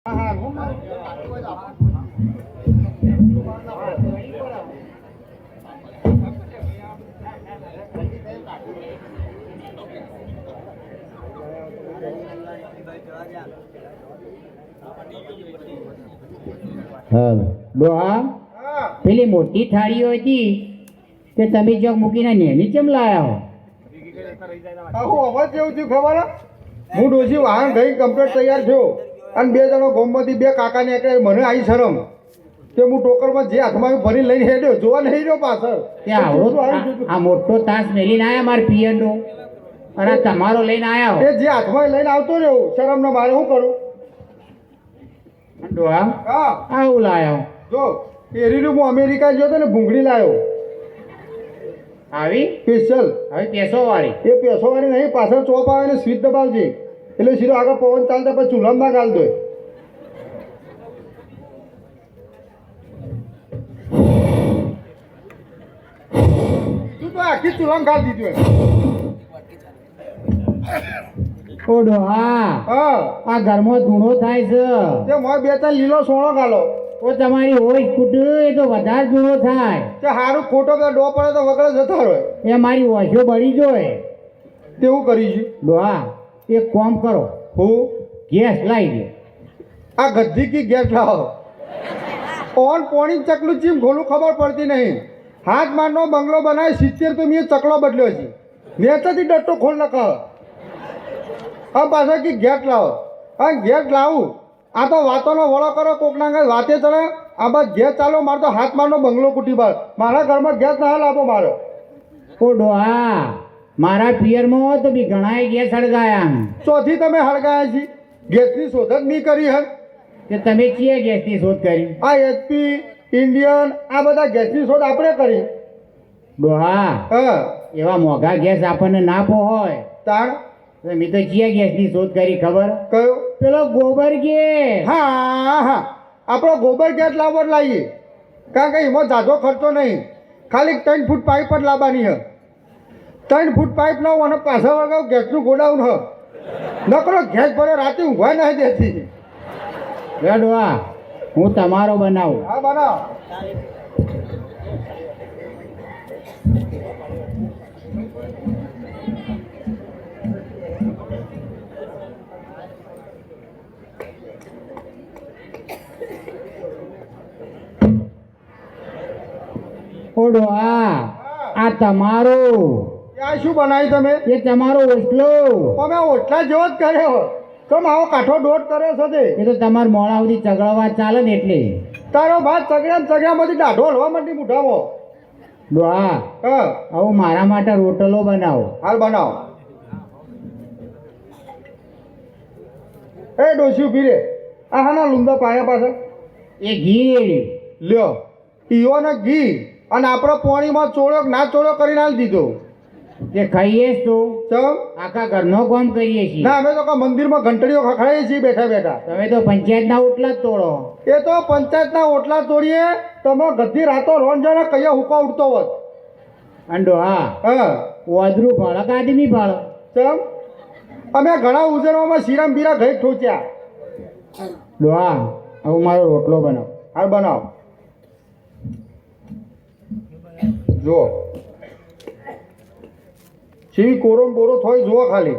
પેલી મોટી થાળીઓ હતી તે તમે ચોક મૂકીને નેની ચમ લાયા હો અવાજ જેવું થયું ખબર હું ડોસી વાહન ગઈ કમ્પ્લીટ તૈયાર થયો અને બે જણો ગોમમાંથી બે કાકા ને એટલે મને આવી શરમ કે હું ટોકરમાં જે હાથમાં ભરી લઈને હેડ્યો જોવા નહીં રહ્યો પાછળ આ મોટો તાસ મેલીને આયા મારા પિયરનો અને તમારો લઈને આયા એ જે હાથમાં લઈને આવતો રહ્યો શરમ ને મારે શું કરું ડોહા હા આવું લાયો જો એરીનું હું અમેરિકા ગયો હતો ને ભૂંગળી લાવ્યો આવી સ્પેશિયલ હવે પેસો વાળી એ પેસો વાળી નહીં પાછળ ચોપ આવે ને સ્વીચ દબાવજે એટલે સીધો આગળ પવન ચાલતા પછી ચૂલામાં ગાલ દો તું તો આખી ચૂલામાં ગાલ દીધું ઓ ડોહા હા આ ઘરમાં ધૂણો થાય છે તે મોય બે ત્રણ લીલો સોનો ગાલો ઓ તમારી હોય કુટ એ તો વધારે ધૂણો થાય તે હારું ખોટો કે ડો પડે તો વગડે જતા રહે એ મારી ઓછો બળી જોય તેવું કરીશું ડોહા એક કામ કરો હું ગેસ લાવી દે આ ગદ્દી કી ગેસ લાવો ઓન પોણી ચકલું ચીમ ઘોલું ખબર પડતી નહીં હાથ મારનો બંગલો બનાવી 70 તો મેં ચકલો બદલ્યો છે નેતાથી ડટ્ટો ખોલ નખ હા પાછા કી ગેટ લાવો હા ગેટ લાવું આ તો વાતોનો વળો કરો કોકના ઘર વાતે ચડે આ બસ ગેસ ચાલો મારે તો હાથ મારનો બંગલો કૂટી બાર મારા ઘરમાં ગેસ ના લાવો મારો ઓ ડોહા મારા પિયરમાં તો બી ઘણાય ગેસ સળગાયા ચોથી તમે હળગાયા છી ગેસની શોધ જ નહીં કરી હે કે તમે કીએ ગેસની શોધ કરી આ એચપી ઇન્ડિયન આ બધા ગેસની શોધ આપણે કરી ડોહા હા એવા મોંઘા ગેસ આપણને ના હોય તાણ મેં તો કીએ ગેસની શોધ કરી ખબર કયો પેલો ગોબર ગેસ હા હા આપણો ગોબર ગેસ લાવવા લાવીએ કારણ કે એમાં ઝાઝો ખર્ચો નહીં ખાલી 3 ફૂટ પાઇપ જ લાવવાની હ 3 ફૂટ પાઇપ લાવો અને પાછળ વગાવ ગેસનું ગોડાઉન હ નકરો ગેસ ભરે રાતે ઊંઘવા નહીં દેતી ડોહા હું તમારો બનાવું હા બનાવ ઓ ડોહા આ તમારો આ શું બનાવ્યું તમે એ તમારો ઓટલો અમે ઓટલા જેવો જ કર્યો કેમ આવો કાઠો દોઢ કર્યો છો તે એ તો તમારા મોડા સુધી ચગડવા ચાલે ને એટલે તારો ભાત ચગડામાંથી દાઢો હલવા માંડી મુઠામાં ડોહા હા આવું મારા માટે રોટલો બનાવો હાલ બનાવો એ ડોસી ઉભી રે આ હાના લુંદા પાયા પાછળ એ ઘી રેડ્યું લ્યો ઈઓને ઘી અને આપણો પાણીમાં ચોળ્યો ના ચોળ્યો કરીને હાલ દીધો તે ખાઈએ જ તો ચમ આખા ઘરનો કામ કરીએ છીએ ના અમે તો મંદિરમાં ઘંટડીઓ ખખડાઈએ છીએ બેઠા બેઠા તમે તો પંચાયતના ઓટલા જ તોડો એ તો પંચાયતના ઓટલા તોડીએ તમે ગદ્દી રાતો રોન જાણે કયા હુકા ઉડતો હોત અંડો હા હા વાદરું ભાળો કે આદમી ભાળો ચમ અમે ઘણા ઉજરવામાં શીરામ બીરા ઘઈ ઠોચ્યા ડોહા હવે મારો રોટલો બનાવો હાલ બનાવો જો સીવી કોરો બોરો થોય જુઓ ખાલી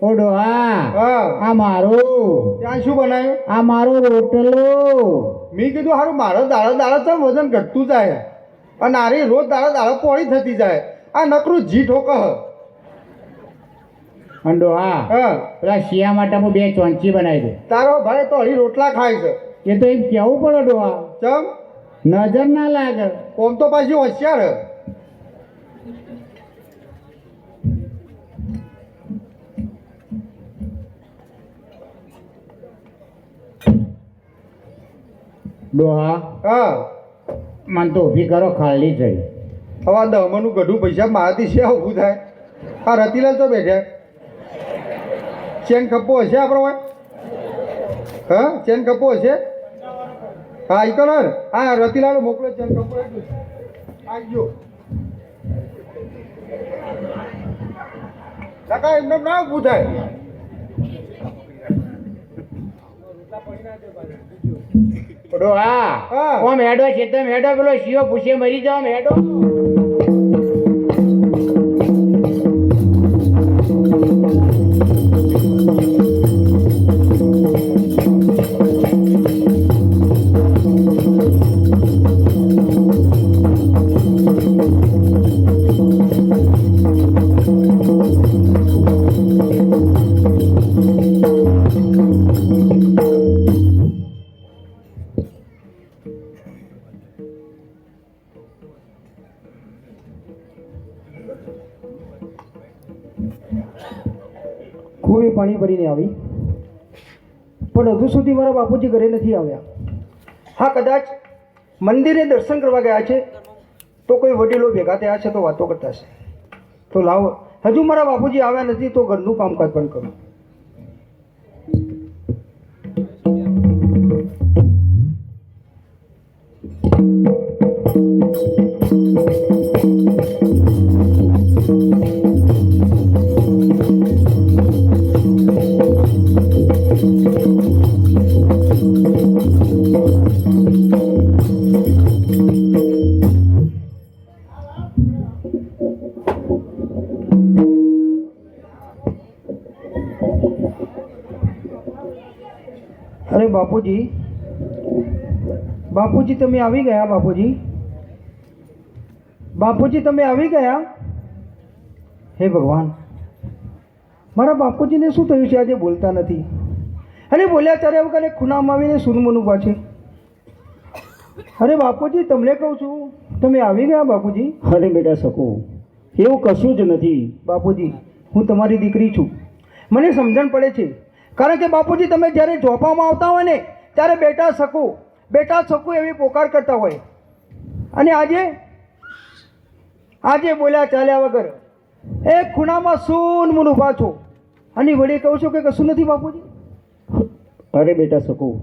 ઓ ડોહા હા આ મારો ત્યાં શું બનાવ્યું આ મારો રોટલો મેં કીધું સારું મારો દાડા દાડા ચાલ વજન ઘટતું જાય અને આરી રોજ દાડા દાડા પોળી થતી જાય આ નકરું જી ઠોક અંડો હા હા પેલા શિયા માટે હું 2 ચોંચી બનાવી દઉં તારો ભાઈ તો હળી રોટલા ખાય છે એ તો એમ કેવું પડે ડોહા ચમ નજર ના લાગે કોમ તો પાછી હોશિયાર ડોહા હા મને તો ઊભી કરો ખાલી થઈ હવે આ દમણનું ગઢું પૈસા મારાથી છે ઊભું થાય હા રતિલાલ તો બેઠા ચેન ખપ્પો હશે આપણો હા ચેન ખપ્પો હશે હા ઈ કલર હા રતિલાલ મોકલો ચેન ખપ્પો એટલું આવજો કાકા એમને ના ઊભું થાય. પડો હા હા. ઓમ હેડો છે તમે હેડો પેલો શિયો પૂછે મરી જાવ હેડો. ખૂબે પાણી ભરીને આવી પણ હજુ સુધી મારા બાપુજી ઘરે નથી આવ્યા. હા, કદાચ મંદિરે દર્શન કરવા ગયા છે તો કોઈ વડીલો ભેગા થયા છે તો વાતો કરતા છે. તો લાવો, હજુ મારા બાપુજી આવ્યા નથી તો ઘરનું કામકાજ પણ કરું. અરે બાપુજી, બાપુજી તમે આવી ગયા. બાપુજી, બાપુજી તમે આવી ગયા. હે ભગવાન, મારા બાપુજીને શું થયું છે? આજે બોલતા નથી અને બોલ્યા ત્યારે વગર ખૂણામાં આવીને સુનમુન ઊભા છે. અરે બાપુજી, તમને કહું છું, તમે આવી ગયા. બાપુજી, અરે બેટા શકું, એવું કશું જ નથી. બાપુજી, હું તમારી દીકરી છું, મને સમજણ પડે છે. કારણ કે બાપુજી, તમે જ્યારે ઝોપામાં આવતા હોય ને ત્યારે બેટા શકું એવી પોકાર કરતા હોય, અને આજે બોલ્યા ચાલ્યા વગર એક ખૂણામાં સૂન મૂન ઊભા છો અને વળી કહું છું કે કશું નથી. બાપુજી, અરે બેટા શકું,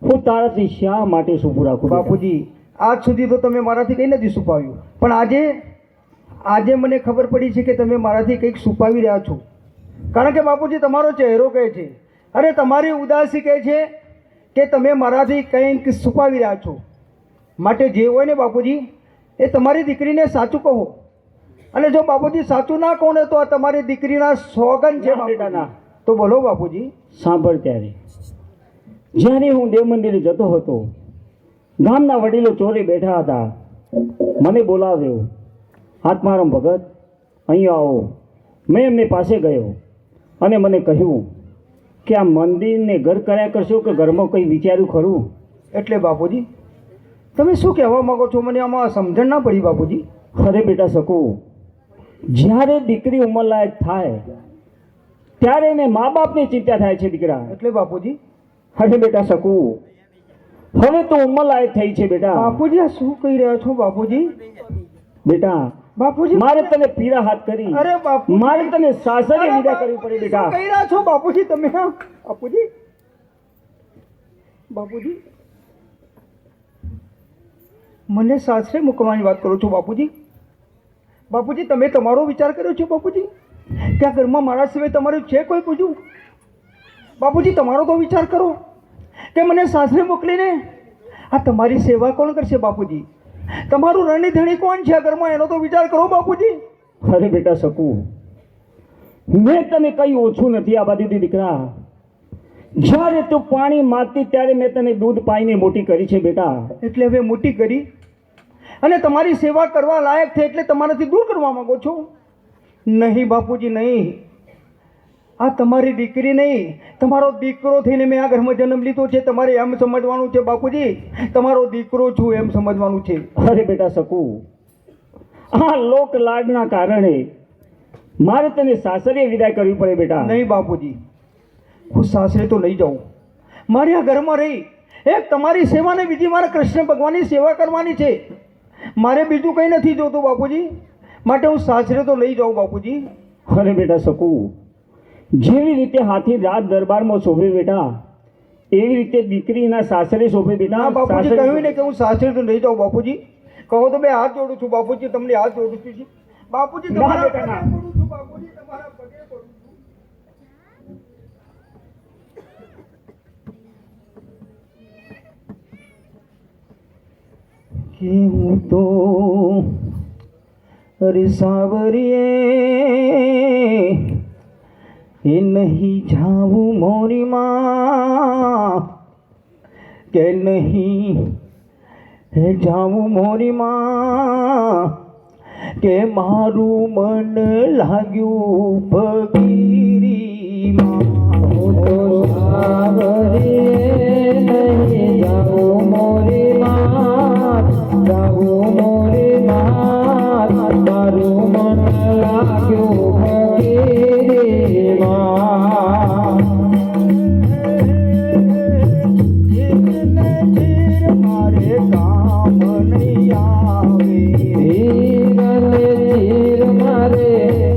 હું તારાથી શા માટે સૂપું રાખું? બાપુજી, આજ સુધી તો તમે મારાથી કંઈ નથી છુપાવ્યું, પણ આજે મને ખબર પડી છે કે તમે મારાથી કંઈક છુપાવી રહ્યા છો. કારણ કે બાપુજી, તમારો ચહેરો કહે છે, અરે તમારી ઉદાસી કહે છે કે તમે મારાથી કંઈક છુપાવી રહ્યા છો. માટે જે હોય ને બાપુજી, એ તમારી દીકરીને સાચું કહો. અને જો બાપુજી સાચું ના કહો ને તો આ તમારી દીકરીના સોગન છે. બેટા ના. તો બોલો બાપુજી. સાંભળ, જ્યારે હું દેવ મંદિરે જતો હતો, ગામના વડીલો ચોરે બેઠા હતા. મને બોલાવ્યો, આત્મારામ ભગત, અહીં આવો. મેં એમની પાસે ગયો અને મને કહ્યું કે આ મંદિરને ઘર કર્યા કરશો કે ઘરમાં કંઈ વિચાર્યું ખરું? એટલે બાપુજી, તમે શું કહેવા માગો છો? મને આમાં સમજણ ના પડી બાપુજી. અરે બેટા શકું, જ્યારે દીકરી ઉંમરલાયક થાય ત્યારે એને મા બાપની ચિંતા થાય છે દીકરા. એટલે બાપુજી, અરે બેટા શકું, હવે તો ઉંમરલાયક થઈ છે બેટા. બાપુજી, આ શું કહી રહ્યા છો બાપુજી? બેટા, બાપુજી, મારે તને પીરા હાથ કરી, અરે બાપુ, મારે તને સાસરે વિદા કરવી પડી બેટા. શું કહી રહ્યા છો બાપુજી તમે? બાપુજી, બાપુજી, મને સાસરે મૂકવાની વાત કરો છો બાપુજી? બાપુજી, તમે તમારો વિચાર કર્યો છે બાપુજી? ત્યાં ઘરમાં મારા સિવાય તમારું છે કોઈ પૂછ્યું? બાપુજી, તમારો તો વિચાર કરો કે મને સાસરે મોકલીને આ તમારી સેવા કોણ કરશે? બાપુજી, તમારું રણધણી કોણ છે આ ઘરમાં? એનો તો વિચાર કરો બાપુજી. અરે બેટા શકું, મેં તને કઈ ઓછું નથી આ બાજુથી દીકરા. જ્યારે તું પાણી માંગતી ત્યારે મેં તને દૂધ પાઈને મોટી કરી છે બેટા. એટલે હવે મોટી કરી અને તમારી સેવા કરવા લાયક છે એટલે તમારાથી દૂર કરવા માંગો છો? નહીં બાપુજી, નહીં. આ તમારી દીકરી નહીં, તમારો દીકરો થઈને મેં આ ઘરમાં જન્મ લીધો છે. તમારે એમ સમજવાનું છે બાપુજી, તમારો દીકરો છું એમ સમજવાનું છે. અરે બેટા શકું, આ લોક લાડના કારણે મારે તને સાસરે વિદાય કરવી પડે બેટા. નહીં બાપુજી, હું સાસરે તો લઈ જાઉં. મારે આ ઘરમાં રહી એક તમારી સેવાને બીજી મારે કૃષ્ણ ભગવાનની સેવા કરવાની છે. મારે બીજું કંઈ નથી જોતું બાપુજી, માટે હું સાસરે તો લઈ જાઉં બાપુજી. અરે બેટા શકું, જેવી રીતે હાથી રાત દરબારમાં શોભે બેટા, એવી રીતે દીકરીના સાસરે શોભે બેટા. ના બાપુજી, કહ્યું ને કે હું સાસરે તો લઈ જાઉં બાપુજી. કહો તો બે હાથ જોડું છું બાપુજી, તમને હાથ જોડું છું બાપુજી, તમારા પગે પડું છું બાપુજી, તમારા પગે પડું છું. કે હું તો અરે સાવરીએ એ નહીં જાવું મોરી માં કે નહીં હે જાવું મોરી માં કે મારું મન લાગ્યું ફકીરી માં હું તો સાવરીએ નહીં જાવું મોરી માં જાવું મોરી માં મારું મન લાગ્યું ફકીરી માં મારે કામ નહીં આવે મારે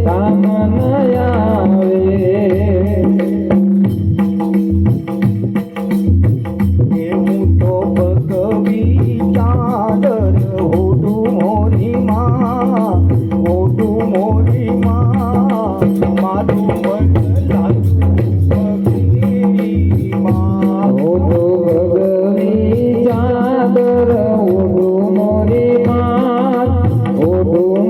કામ નહીં આવે હું તો ભગવી ચાદર હોડું મોરી માં મારું મન લાગ્યું ફકીરી માં ભગવી ચાદર હોડું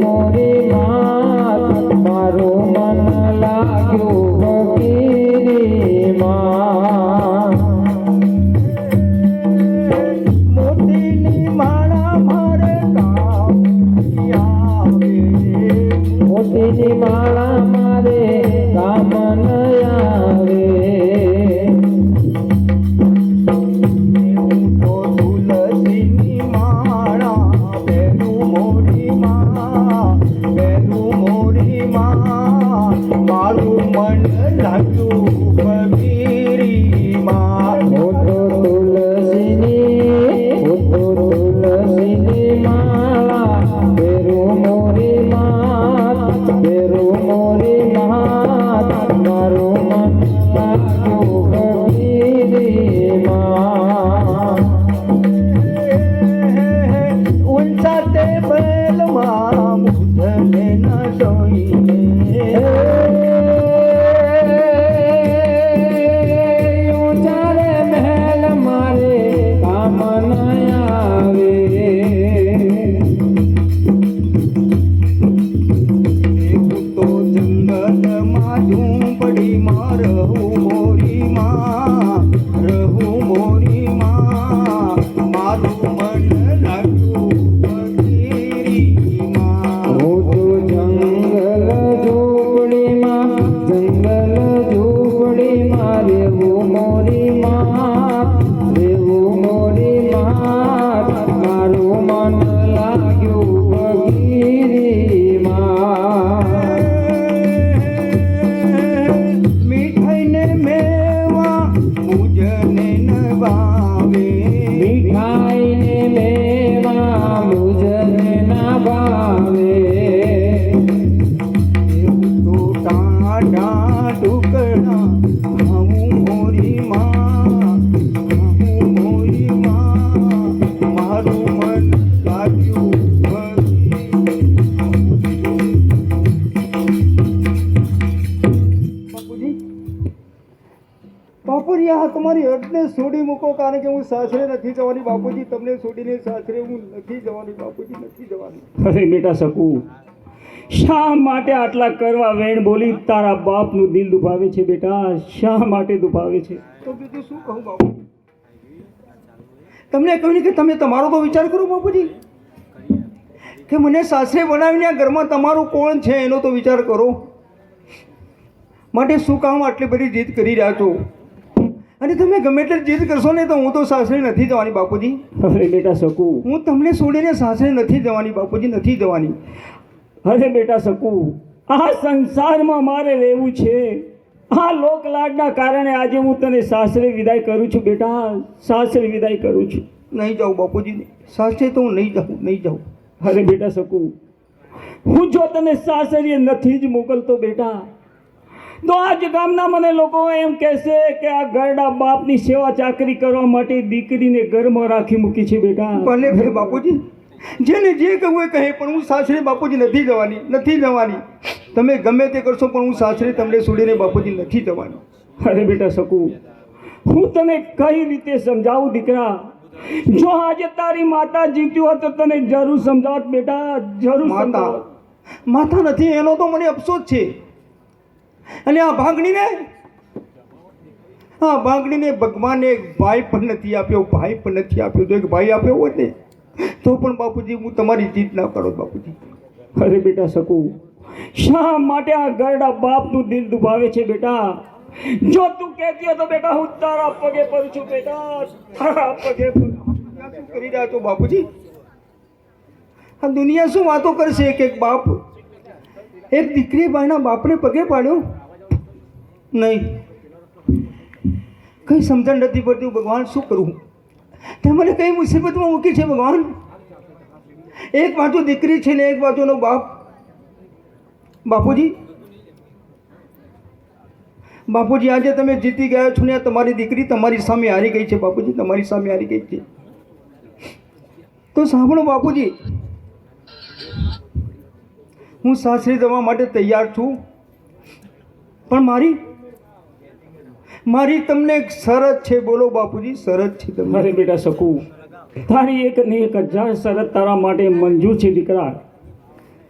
મોરી માં મારું મન લાગ્યું ફકીરી માં મોતીની માળા મારે કામ આવે મોતીની માળા મારે કામ ન આવે હું તો તુલસીની માળા પહેલું મોરી માં મારું મન લાગ્યું ફકીરી માં હું તો તુલસીની માળા પહેલું મોરી માં મારું મન લાગ્યું ફકીરી માં ઊંચા ટેબલમાં મુજને ન જોઈને ઊંચા રે મહેલ મારે કામ ન આવે હું તો જંગલમાં ઝૂંપડીમાં રહું મોરી માં મારું મન લાગ્યું ફકીરી માં હું તો જંગલ ઝૂંપડીમાં રહેવું મોરી માં મારું મન લાગ્યું ફકીરી માં મીઠાઈને મેવા મુજને ન ભાવે મીઠાઈને મેવા મુજને ન ભાવે તો ટાટા ટુકડા ખાવું મોરી માં મારું મન લાગ્યું બાપુજી આ તમારી અટને છોડી મૂકો કારણ કે હું સાસરે નથી જવાની બાપુજી તમને છોડીને સાસરે હું નથી જવાની બાપુજી નથી જવાની અરે બેટા શકુ શા માટે આટલા કરવા વેણ બોલી તારા બાપનું દિલ દુભાવે છે બેટા શા માટે દુભાવે છે તો બીજું શું કહું બાપુજી તમને કહ્યું ને કે તમે તમારો તો વિચાર કરો બાપુજી કે મને સાસરે બનાવીને આ ઘરમાં તમારું કોણ છે એનો તો વિચાર કરો માટે શું કામ આટલી બધી જીદ કરી રહ્યા છો અને તમે ગમે એટલી જીદ કરશો ને તો હું તો સાસરે નથી જવાની બાપુજી અરે બેટા શકુ હું તમને છોડીને સાસરે નથી જવાની બાપુજી નથી જવાની અરે બેટા શકુ આ સંસારમાં મારે રહેવું છે આ લોકલાડના કારણે આજે હું તને સાસરે વિદાય કરું છું બેટા સાસરે વિદાય કરું છું નહીં જાઉં બાપુજી સાસરે તો હું નહીં જાઉં અરે બેટા શકુ હું જો તને સાસરીએ નથી જ મોકલતો બેટા તો આજ ગામના મને લોકો એમ કહેશે કે આ ગરડા બાપની સેવા ચાકરી કરવા માટે દીકરીને ઘરમાં રાખી મૂકી છે બેટા ભલે ભલે બાપુજી જેને જે કહું એ કહે પણ હું સાસરે બાપુજી નથી જવાની તમે ગમે તે કરશો પણ હું સાસરે તમને છોડીને બાપુજી નથી જવાની અરે બેટા શકુ હું તને કઈ રીતે સમજાવું દીકરા જો આજે તારી માતા જીવતી હોત તો તને જરૂર સમજાવત બેટા, જરૂર માતા સમજાવત. માતા નથી એનો તો મને અફસોસ છે. અને આ ભાગણીને ભગવાને એક ભાઈ પણ નથી આપ્યો, ભાઈ પણ નથી આપ્યો. તો એક ભાઈ આપ્યો હોત ને તો પણ બાપુજી હું તમારી જીત ના કરો બાપુજી. અરે બેટા શકુ, શા માટે આ ગરડા બાપનું દિલ દુભાવે છે બેટા? જો તું કહેતી હો તો બેટા હું તારા પગે પડું છું બેટા, તારા પગે પડું. શું કરી રહ્યા છો બાપુજી? આ દુનિયા શું વાતો કરશે કે એક બાપ એક દીકરી ભાઈના બાપને પગે પાડ્યો? નહીં, કઈ સમજણ નથી પડતી. ભગવાન શું કરું? તે મને કઈ મુસીબતમાં મૂકી છે ભગવાન? એક બાજુ દીકરી છે ને એક બાજુનો બાપ. બાપુજી આજે તમે જીતી ગયા છો ને તમારી દીકરી તમારી સામે હારી ગઈ છે બાપુજી, તમારી સામે હારી ગઈ છે. તો સાંભળો બાપુજી, હું સાસરી જવા માટે તૈયાર છું, પણ મારી તમને એક શરત છે. બોલો બાપુજી, શરત છે તમને? અરે બેટા શકુ, તારી એક ને 1000 શરત તારા માટે મંજૂર છે દીકરા.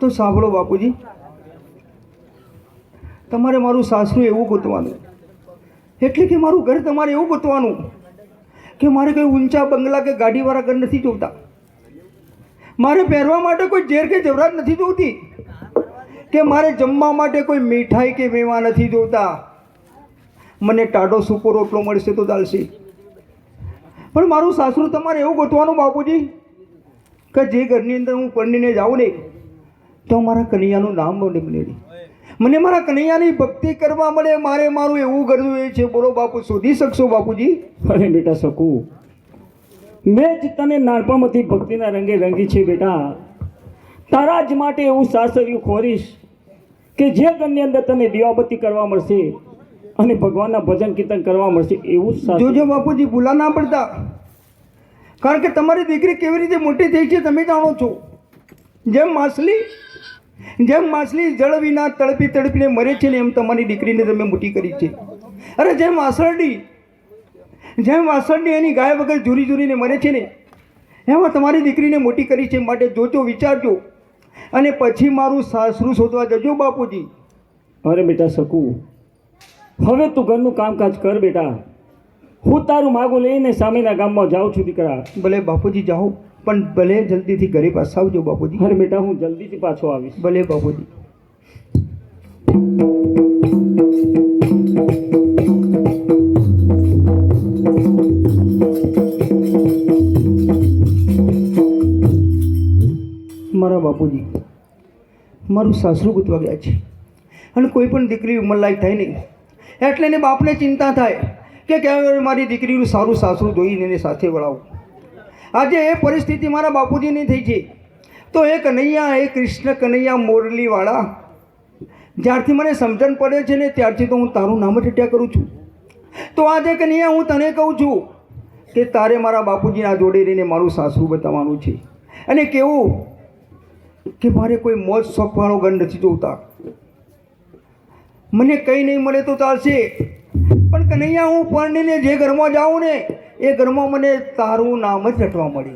તો સાંભળો બાપુજી, તમારે મારું સાસરું એવું ગોતવાનું, એટલે કે મારું ઘર તમારે એવું ગોતવાનું કે મારે કોઈ ઊંચા બંગલા કે ગાડીવાળા ઘર નથી જોતા. મારે પહેરવા માટે કોઈ ઝેર કે જવરાત નથી જોતી, કે મારે જમવા માટે કોઈ મીઠાઈ કે મેવા નથી જોતા. મને ટાઢો સૂકો રોટલો મળશે તો ચાલશે, પણ મારું સાસરું તમારે એવું ગોતવાનું બાપુજી કે જે ઘરની અંદર હું પરણીને જાઉં ને તો મારા કનૈયાનું નામ મને મને મારા કનૈયાની ભક્તિ કરવા મળે. મારે મારું એવું ઘર જોઈએ છે. બોલો બાપુ, શોધી શકશો બાપુજી? અરે બેટા શકુ, મેં જ તને નાનપણમાંથી ભક્તિના રંગે રંગી છે બેટા. તારા જ માટે એવું સાસરિયું ખોરીશ કે જે ઘરની અંદર તને દીવાબત્તી કરવા મળશે અને ભગવાનના ભજન કીર્તન કરવા મળશે એવું સાસુ. જોજો બાપુજી, ભૂલા ના પડતા, કારણ કે તમારી દીકરી કેવી રીતે મોટી થઈ છે તમે જાણો છો. જેમ માછલી જળ વિના તડપી તડપીને મરે છે ને એમ તમારી દીકરીને તમે મોટી કરી છે. અરે જેમ વાસણની એની ગાય વગર ઝૂરી ઝૂરીને મરે છે ને એમાં તમારી દીકરીને મોટી કરી છે. માટે જોજો, વિચારજો અને પછી મારું સાસરું શોધવા જજો બાપુજી. અરે બેટા શકુ, હવે તું ઘરનું કામકાજ કર બેટા. હું તારું માગું લઈને સામેના ગામમાં જાઉં છું દીકરા. ભલે બાપુજી જાઓ, પણ ભલે જલ્દીથી ઘરે પાછા આવજો બાપુજી. અરે બેટા હું જલ્દીથી પાછો આવીશ. ભલે બાપુજી. મારા બાપુજી મારું સાસરું ગોતવા ગયા છે અને કોઈ પણ દીકરી ઉંમરલાયક થાય નહીં એટલે એને બાપને ચિંતા થાય કે ક્યારે મારી દીકરીનું સારું સાસરું જોઈને એને સાથે વળાવું. આજે એ પરિસ્થિતિ મારા બાપુજીની થઈ છે. તો એ કનૈયા, એ કૃષ્ણ કનૈયા મોરલીવાળા, જ્યારથી મને સમજણ પડે છે ને ત્યારથી તો હું તારું નામ જ હટ્યા કરું છું. તો આજે કનૈયા હું તને કહું છું કે તારે મારા બાપુજીના જોડે રહીને મારું સાસરું બતાવવાનું છે. અને કેવું કે મારે કોઈ મોજ શોખવાળો ઘર નથી જોતા. મને કંઈ નહીં મળે તો ચાલશે, પણ કનૈયા હું પરણીને જે ઘરમાં જાઉં ને એ ઘરમાં મને તારું નામ જ રટવા મળે.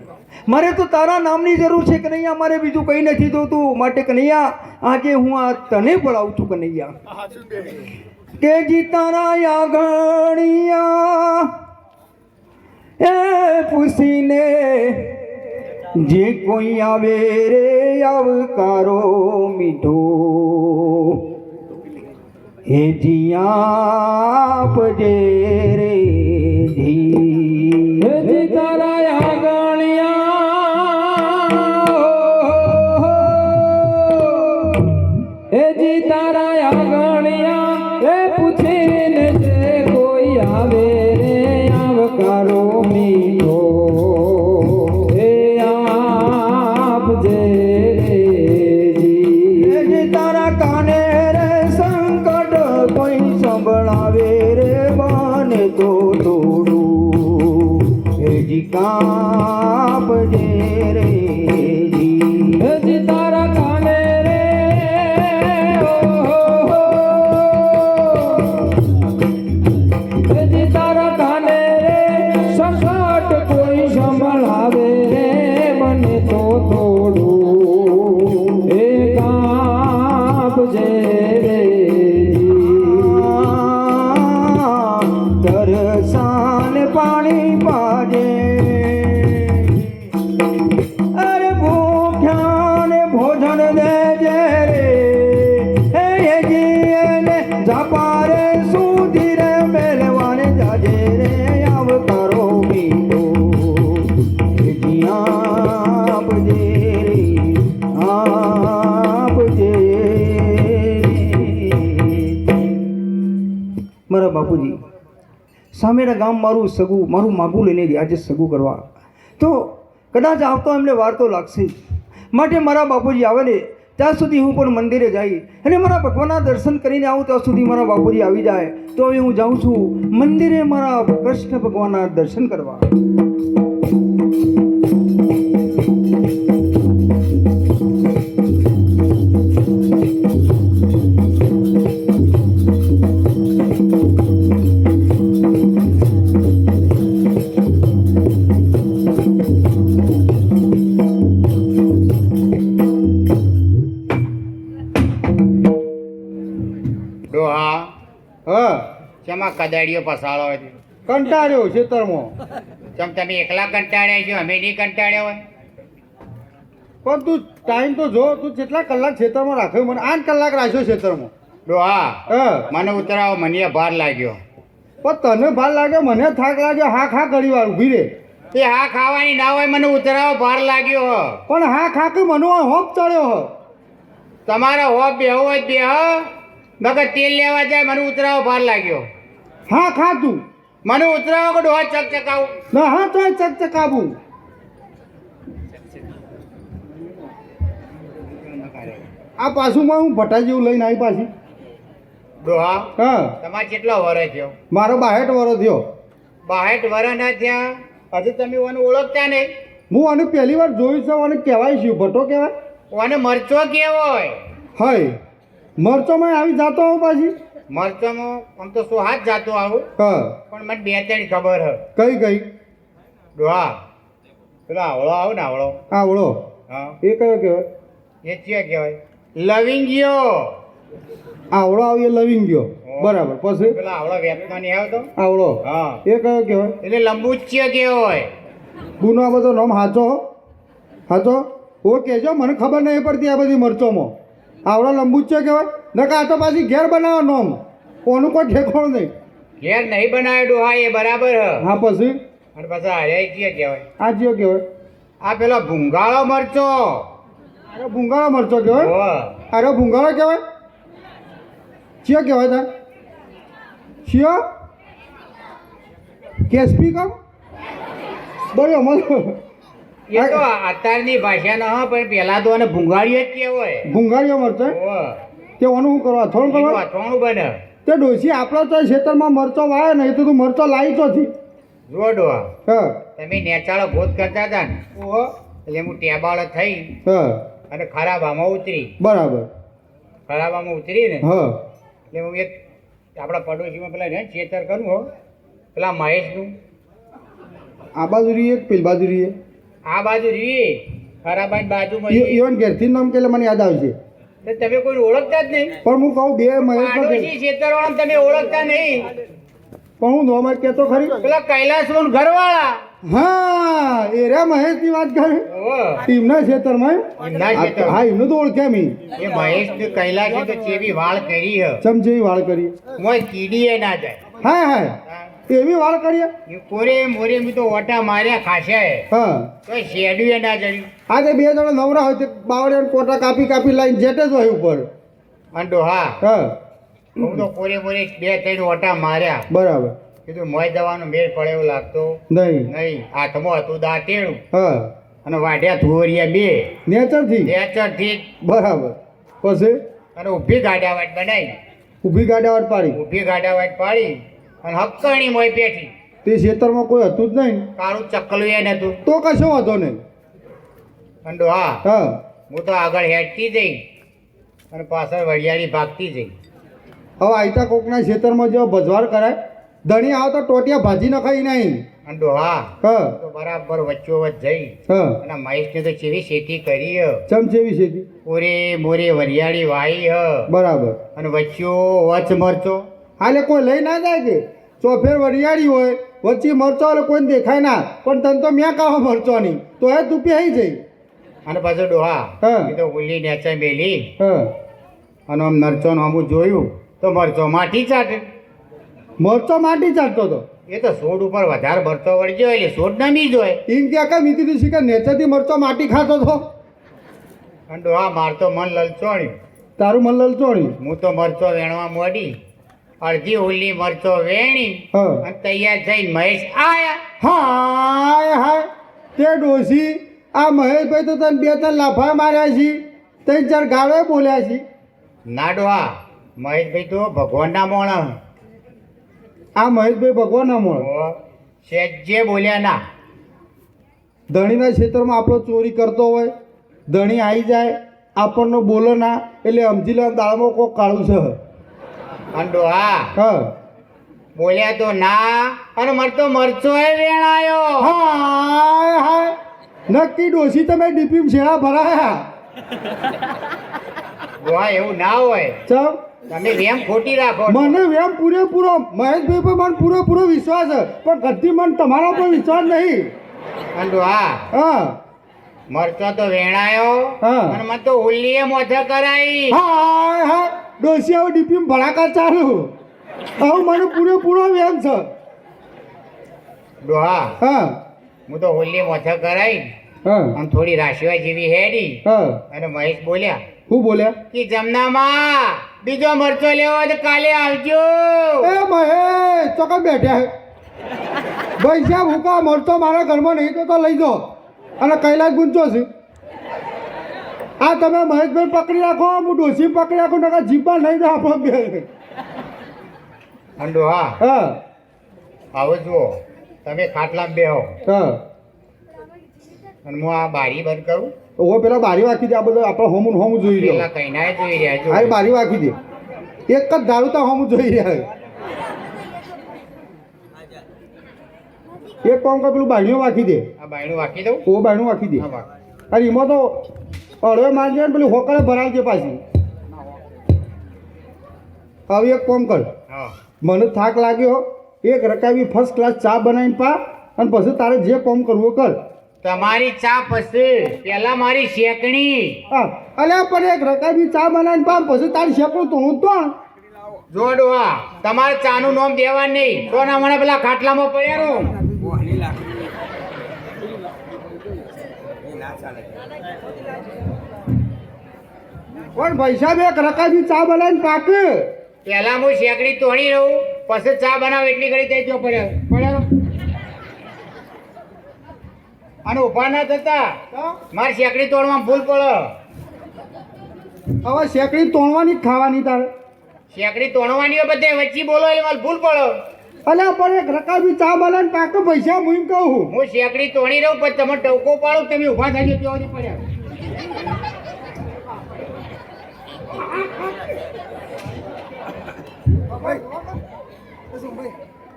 મારે તો તારા નામની જરૂર છે કનૈયા, મારે બીજું કંઈ નથી જોતું. માટે કનૈયા આજે હું આ તને પડાવું છું કનૈયા, કે જી તારા આંગણિયા એ પૂછીને જે કોઈ આવે રે આવકારો મીઠો હે જીયા રે જી તારા આંગણિયા હે જી તારા આંગણિયા એ પૂછીને જે કોઈ આવે રે આવકારો મીઠો હે આપજે જી તારા કાને સંભળાવે રે બાને તો તોડું હેજી કાપજે રે જી તારા કાને રે હેજી તારા કાને રે સંકટ કોઈ સંભળાવે મારા બાપુજી સામેના ગામ મારું માગું લઈને ગયા છે સગું કરવા, તો કદાચ આવતો એમને વાર તો લાગશે જ. માટે મારા બાપુજી આવે ને ત્યાં સુધી હું પણ મંદિરે જઈ અને મારા ભગવાનના દર્શન કરીને આવું ત્યાં સુધી મારા બાપુજી આવી જાય તો હવે હું જાઉં છું મંદિરે મારા કૃષ્ણ ભગવાનના દર્શન કરવા. ડોહા હા શેમાં કદાડીઓ પસાડો હોય છે? કંટાળ્યો ખેતરમાં. ચમ તમે એકલા કંટાળ્યા છો, અમે નહીં કંટાળ્યા હોય? પણ તું ટાઈમ તો જો, તું કેટલા કલાક ખેતરમાં રાખ્યો? મને 8 કલાક રાખ્યો ખેતરમાં. ડોહા હા મને ઉતરાવો, મને ભાર લાગ્યો. પણ તને ભાર લાગ્યો, મને થાક લાગ્યો. હા ખા ઘડી વાર ઊભી રે. એ હા ખાવાની ના હોય, મને ઉતરાવો ભાર લાગ્યો હ. પણ હા ખા કે મને હોપ ચડ્યો હ. તમારા હોપ બેહો હોય બે હ મગર તેલ લેવા જાય, મને ઉતરાવો ભાર લાગ્યો. હા ખા તું. મને ઉતરાવો કે ડોહા ચકચકાવું? ના હા તો ચકચકાવું. આ પાછુંમાં હું ભટા જેવું લઈને આવી પાછી. ડોહા હા તમારે કેટલો વરસ થયો? મારો 62 વર્ષ થયો. 62 વર્ષ ના થયા, હજુ તમે ઓને ઓળખતા નહીં? હું આને પહેલી વાર જોયું છે. અને કહેવાય છે ભટ્ટો કહેવાય. ઓને મરચો કેવો હોય? હાય મરચોમાં આવી જાતો આવું પાછી. મરચામાં આમ તો શું હાથ જાતો આવું, હા પણ મને 2-3 ખબર હ. કઈ કઈ? ડોહા પેલો આવળો આવે ને આવળો, આવડો હા એ કયો કહેવાય? એ ચિયો કહેવાય? લવિંગિયો. આવડો આવી લવિંગ ગયો. બરાબર. પછી પેલો આવળો વેતનો નહીં આવતો? આવડો હા એ કયો કહેવાય? એટલે લંબુચ્યો કેવો હોય? ગુનો આ બધો નામ હાચો હાચો ઓ કહેજો, મને ખબર નહીં પડતી આ બધી મરચોમાં. આવડો લંબુચ્યો કહેવાય નકા આ તો પાછી ઘેર બનાવો નામ, કોનું કોઈ ઠેકોણ નહીં. ઘેર નહીં બનાવ્યો ડોહા, એ બરાબર હ. હા પછી અને પાછા હારે ચિયો કહેવાય? આ ચિયો કહેવાય? આ પેલો ભૂંગાળો મરચો. અરે ભૂંગાળો મરચો કહેવાય? ઓહ. અરે ભૂંગાળો કહેવાય? ચિયો કહેવાય તા? ચિયો કેસ્પિકમ? બરાબર મને એ તો અત્યારની ભાષાનો હ, પણ પેલા તો એને ભૂંગાળીઓ જ કહેવાય. ભૂંગાળીઓ મરચો ઓહ. તે ઓનું શું કરવા થોડું એનું કરવા? અથાણું બને. તે ડોસી આપણો તો ખેતરમાં મરચો વાવે ને એ તો તું મરચો લાવી તો થી. જુઓ ડોહા, હા તમે નેચાળો ભોત કરતા હતા ને, ઓહો એટલે હું ટેબાળો થઈ હા અને ખરાબામાં ઉતરી. બરાબર ખરાબામાં ઉતરી ને હા એટલે હું એક આપણા પડોશીમાં પેલા ને ખેતર કરું હો, પેલા મહેશનું. આ બાજુ રહીએ પેલી બાજુ રહીએ આ બાજુ રી ખરાબાની બાજુમાં રી. ઇવન ઘેરથી નામ કે મને યાદ આવશે. તો તમે કોઈ ઓળખતા જ નહીં. પણ હું કહું બે મહેશ પાડોશી ખેતરવાળા તમે ઓળખતા નહીં. પણ હું નોમ જ કહેતો ખરી. પેલા કૈલાસવન ઘરવાળા. હા એ રે મહેશની વાત કરે. ઓહ. એમના ખેતરમાં એમના ખેતર. હા એમનું તો ઓળખ્યા મી. એ મહેશ ને કૈલાસે તો ચેવી વાળ કરી હ. ચમચેવી વાળ કરી. મોય કીડીએ ના જાય. હા હા એવી વાળ કરીએ. એ કોરે મોરે મેં તો ઓટા માર્યા ખાસ્યા હે, હા તો શેડ્યુએ ના જડ્યું. આ તે બે જણા નવરા હોય તે બાવળે કોટા કાપી કાપી લાઈન જેટે જ હોય ઉપર. અને ડોહા હા હું તો કોરે મોરે 2-3 ઓટા માર્યા. બરાબર. કીધું મોય દવાનો મેળ પડે એવું લાગતો નહીં. નહીં. હાથમાં હતું દાંતેડું હા અને વાઢ્યા ધુવરિયા 2 નેચરથી. નેચરથી જ. બરાબર. પછી અને ઊભી ગાડાવાટ બનાવી, ઊભી ગાડાવાટ પાડી. ઊભી ગાડાવાટ પાડી અને હક્કણી મોય પેઠી. તે ખેતરમાં કોઈ હતું જ નહીં. કાળું ચકલું એ નતું. તો કશો વાંધો નહીં. અને ડોહા હા હું તો આગળ હેડતી જઈ અને પાછળ વડિયાળી ભાગતી જઈ. હવે આયતા કોકના ખેતરમાં જેવો ભજવાર કરાય. ધણી આવો તો ટોટિયા ભાજી નખાય નહીં. અને ડોહા હા તો બરાબર વચ્ચોવચ જઈ હા અને મહેશને તો ચેવી ખેતી કરી હ. ચમચેવી ખેતી. ઓરે મોરે વરિયાળી વાઈ હ બરાબર. અને વચ્ચો વચ મરચો. હાલે કોઈ લઈ ના જાય કે ચોફેર વરિયાળી હોય વચ્ચે મરચો એટલે કોઈને દેખાય ના, પણ તને તો મેં કાહો મરચો નહીં તો એ તું આવી જઈ. અને પાછો ડોહા હા. એ તો ઉલ્લી નેચા મેલી હા અને આમ નરચો આમું જોયું તો મરચો માટી ચાટે. મરચો માટી ચાટતો હતો. એ તો સોડ ઉપર વધારે મરચો વળગ્યો એટલે સોડ નમી જોય. એમ ક્યાં કાંઈ મીતી તું શીખર નેચરથી મરચો માટી ખાતો હતો. અને ડોહા માર તો મન લલચોણ્યું. તારું મન લલચોણી. હું તો મરચો વેણવા મોડી અડધી હુલ્લી મરચો વેણી હા. અને તૈયાર થઈને મહેશ આયા. હાય હાય તે ડોશી આ મહેશભાઈ તો તને 2-3 લાફા માર્યા છે 3-4 ગાળો બોલ્યા છે. નાડવા મહેશભાઈ તો ભગવાનના મોણ. આ મહેશભાઈ ભગવાન ના મળે. સેજ્જે બોલ્યા ના. ધણીના ક્ષેત્રમાં આપણો ચોરી કરતો હોય ધણી આવી જાય આપણને બોલો ના એટલે સમજી લે દાળમાં કોક કાળું છે. અંડો હા હા બોલ્યા તો ના અને મર તો મરચો એ વેણાયો. હાય હાય નક્કી ડોશી તમે ડીપીમાં શેણા ભરાયા. ડોહા એવું ના હોય. ચમ તમે વેમ ખોટી રાખો. મને વેમ પૂરેપૂરો મહેશભાઈ પર મને પૂરેપૂરો વિશ્વાસ છે પણ કદી મને તમારા પર વિશ્વાસ નહીં. અંડો હા હા મરચો તો વેણાયો હા. અને મને તો હુલ્લીએ મોઢે કરાઈ. હાય હાય ડોશી હવે ડીપીમાં ભડાકા ચાલુ હવે મને પૂરેપૂરો વેમ છે. ડોહા હા હું તો હુલ્લી મોઢે કરાઈ હા આમ થોડી રાશિવા જેવી હેડી હા અને મહેશ બોલ્યા શું બોલ્યા કે જમનામાં બીજો મરચો લેવો હોય તો કાલે આવજો. એ મહેશ ચોક્કસ બેઠ્યા હે ભાઈ સાહેબ હુકા મળતો મારા ઘરમાં નહીં તો લઈ જાઓ અને કૈલાસ ગુંચો છે આ તમે મહેશભાઈ પકડી રાખો હું ડોશી પકડી રાખું નકા જીપમાં નહીં તો આપણો બે. અંડો હા હા આવો જુઓ તમે ખાટલામાં બેહો હા અને હું આ બારી બંધ કરું. ઓ પેલા બારી વાંખી દે આ બધું આપણે હોમું હોમું જોઈ પેલા રહ્યા કઈનાએ જોઈ રહ્યા છો. હા એ બારી વાંખી દે એક જ દારૂ તો હોમું જોઈ રહ્યા એક કામ કર પેલું બારીઓ વાંખી દે આ બાયણું વાંકી દઉં. ઓ બારીનું વાંખી દે હા, વાંક. અરે એમાં તો અડવે મારજે ને પેલી હોકળે ભરાવજે પાછી. હવે એક કામ કર હા મને થાક લાગ્યો એક રકાવી ફર્સ્ટ ક્લાસ ચા બનાવીને પા અને પછી તારે જે કામ કરવું કર. તમારી ચા પછી પેલા મારી શેકણી. હા અલ્યા પણ એક રકાવી ચા બનાવીને પા પછી તારી શેકડું તો હું તો જોડો હા તમારે ચાનું નામ દેવા નહીં તો ના મને પેલા ખાટલામાં પડ્યા. પણ ભાઈ સાહેબ એક રકાવી ચા બનાવીને પાક પેલા હું શેકડી તોડી રહું પછી ચા બનાવ એટલી ઘડી તે જો પડ્યો અને ઉભા ના થતા મારી શેકડી તોડવામાં ભૂલ પડે. હવે શેકડી તોડવાની જ ખાવાની તારે. શેકડી તોડવાની હોય બધે વચ્ચે બોલો એટલે મારે ભૂલ પડે. અલ્યા પણ એક રકાવી ચા બનાવીને પાક પૈસા હું એમ કહું હું શેકડી તોડી રહું પછી તમે ટવકો પાડો તમે ઉભા થઈ જાઓ ત્યાં પડ્યા.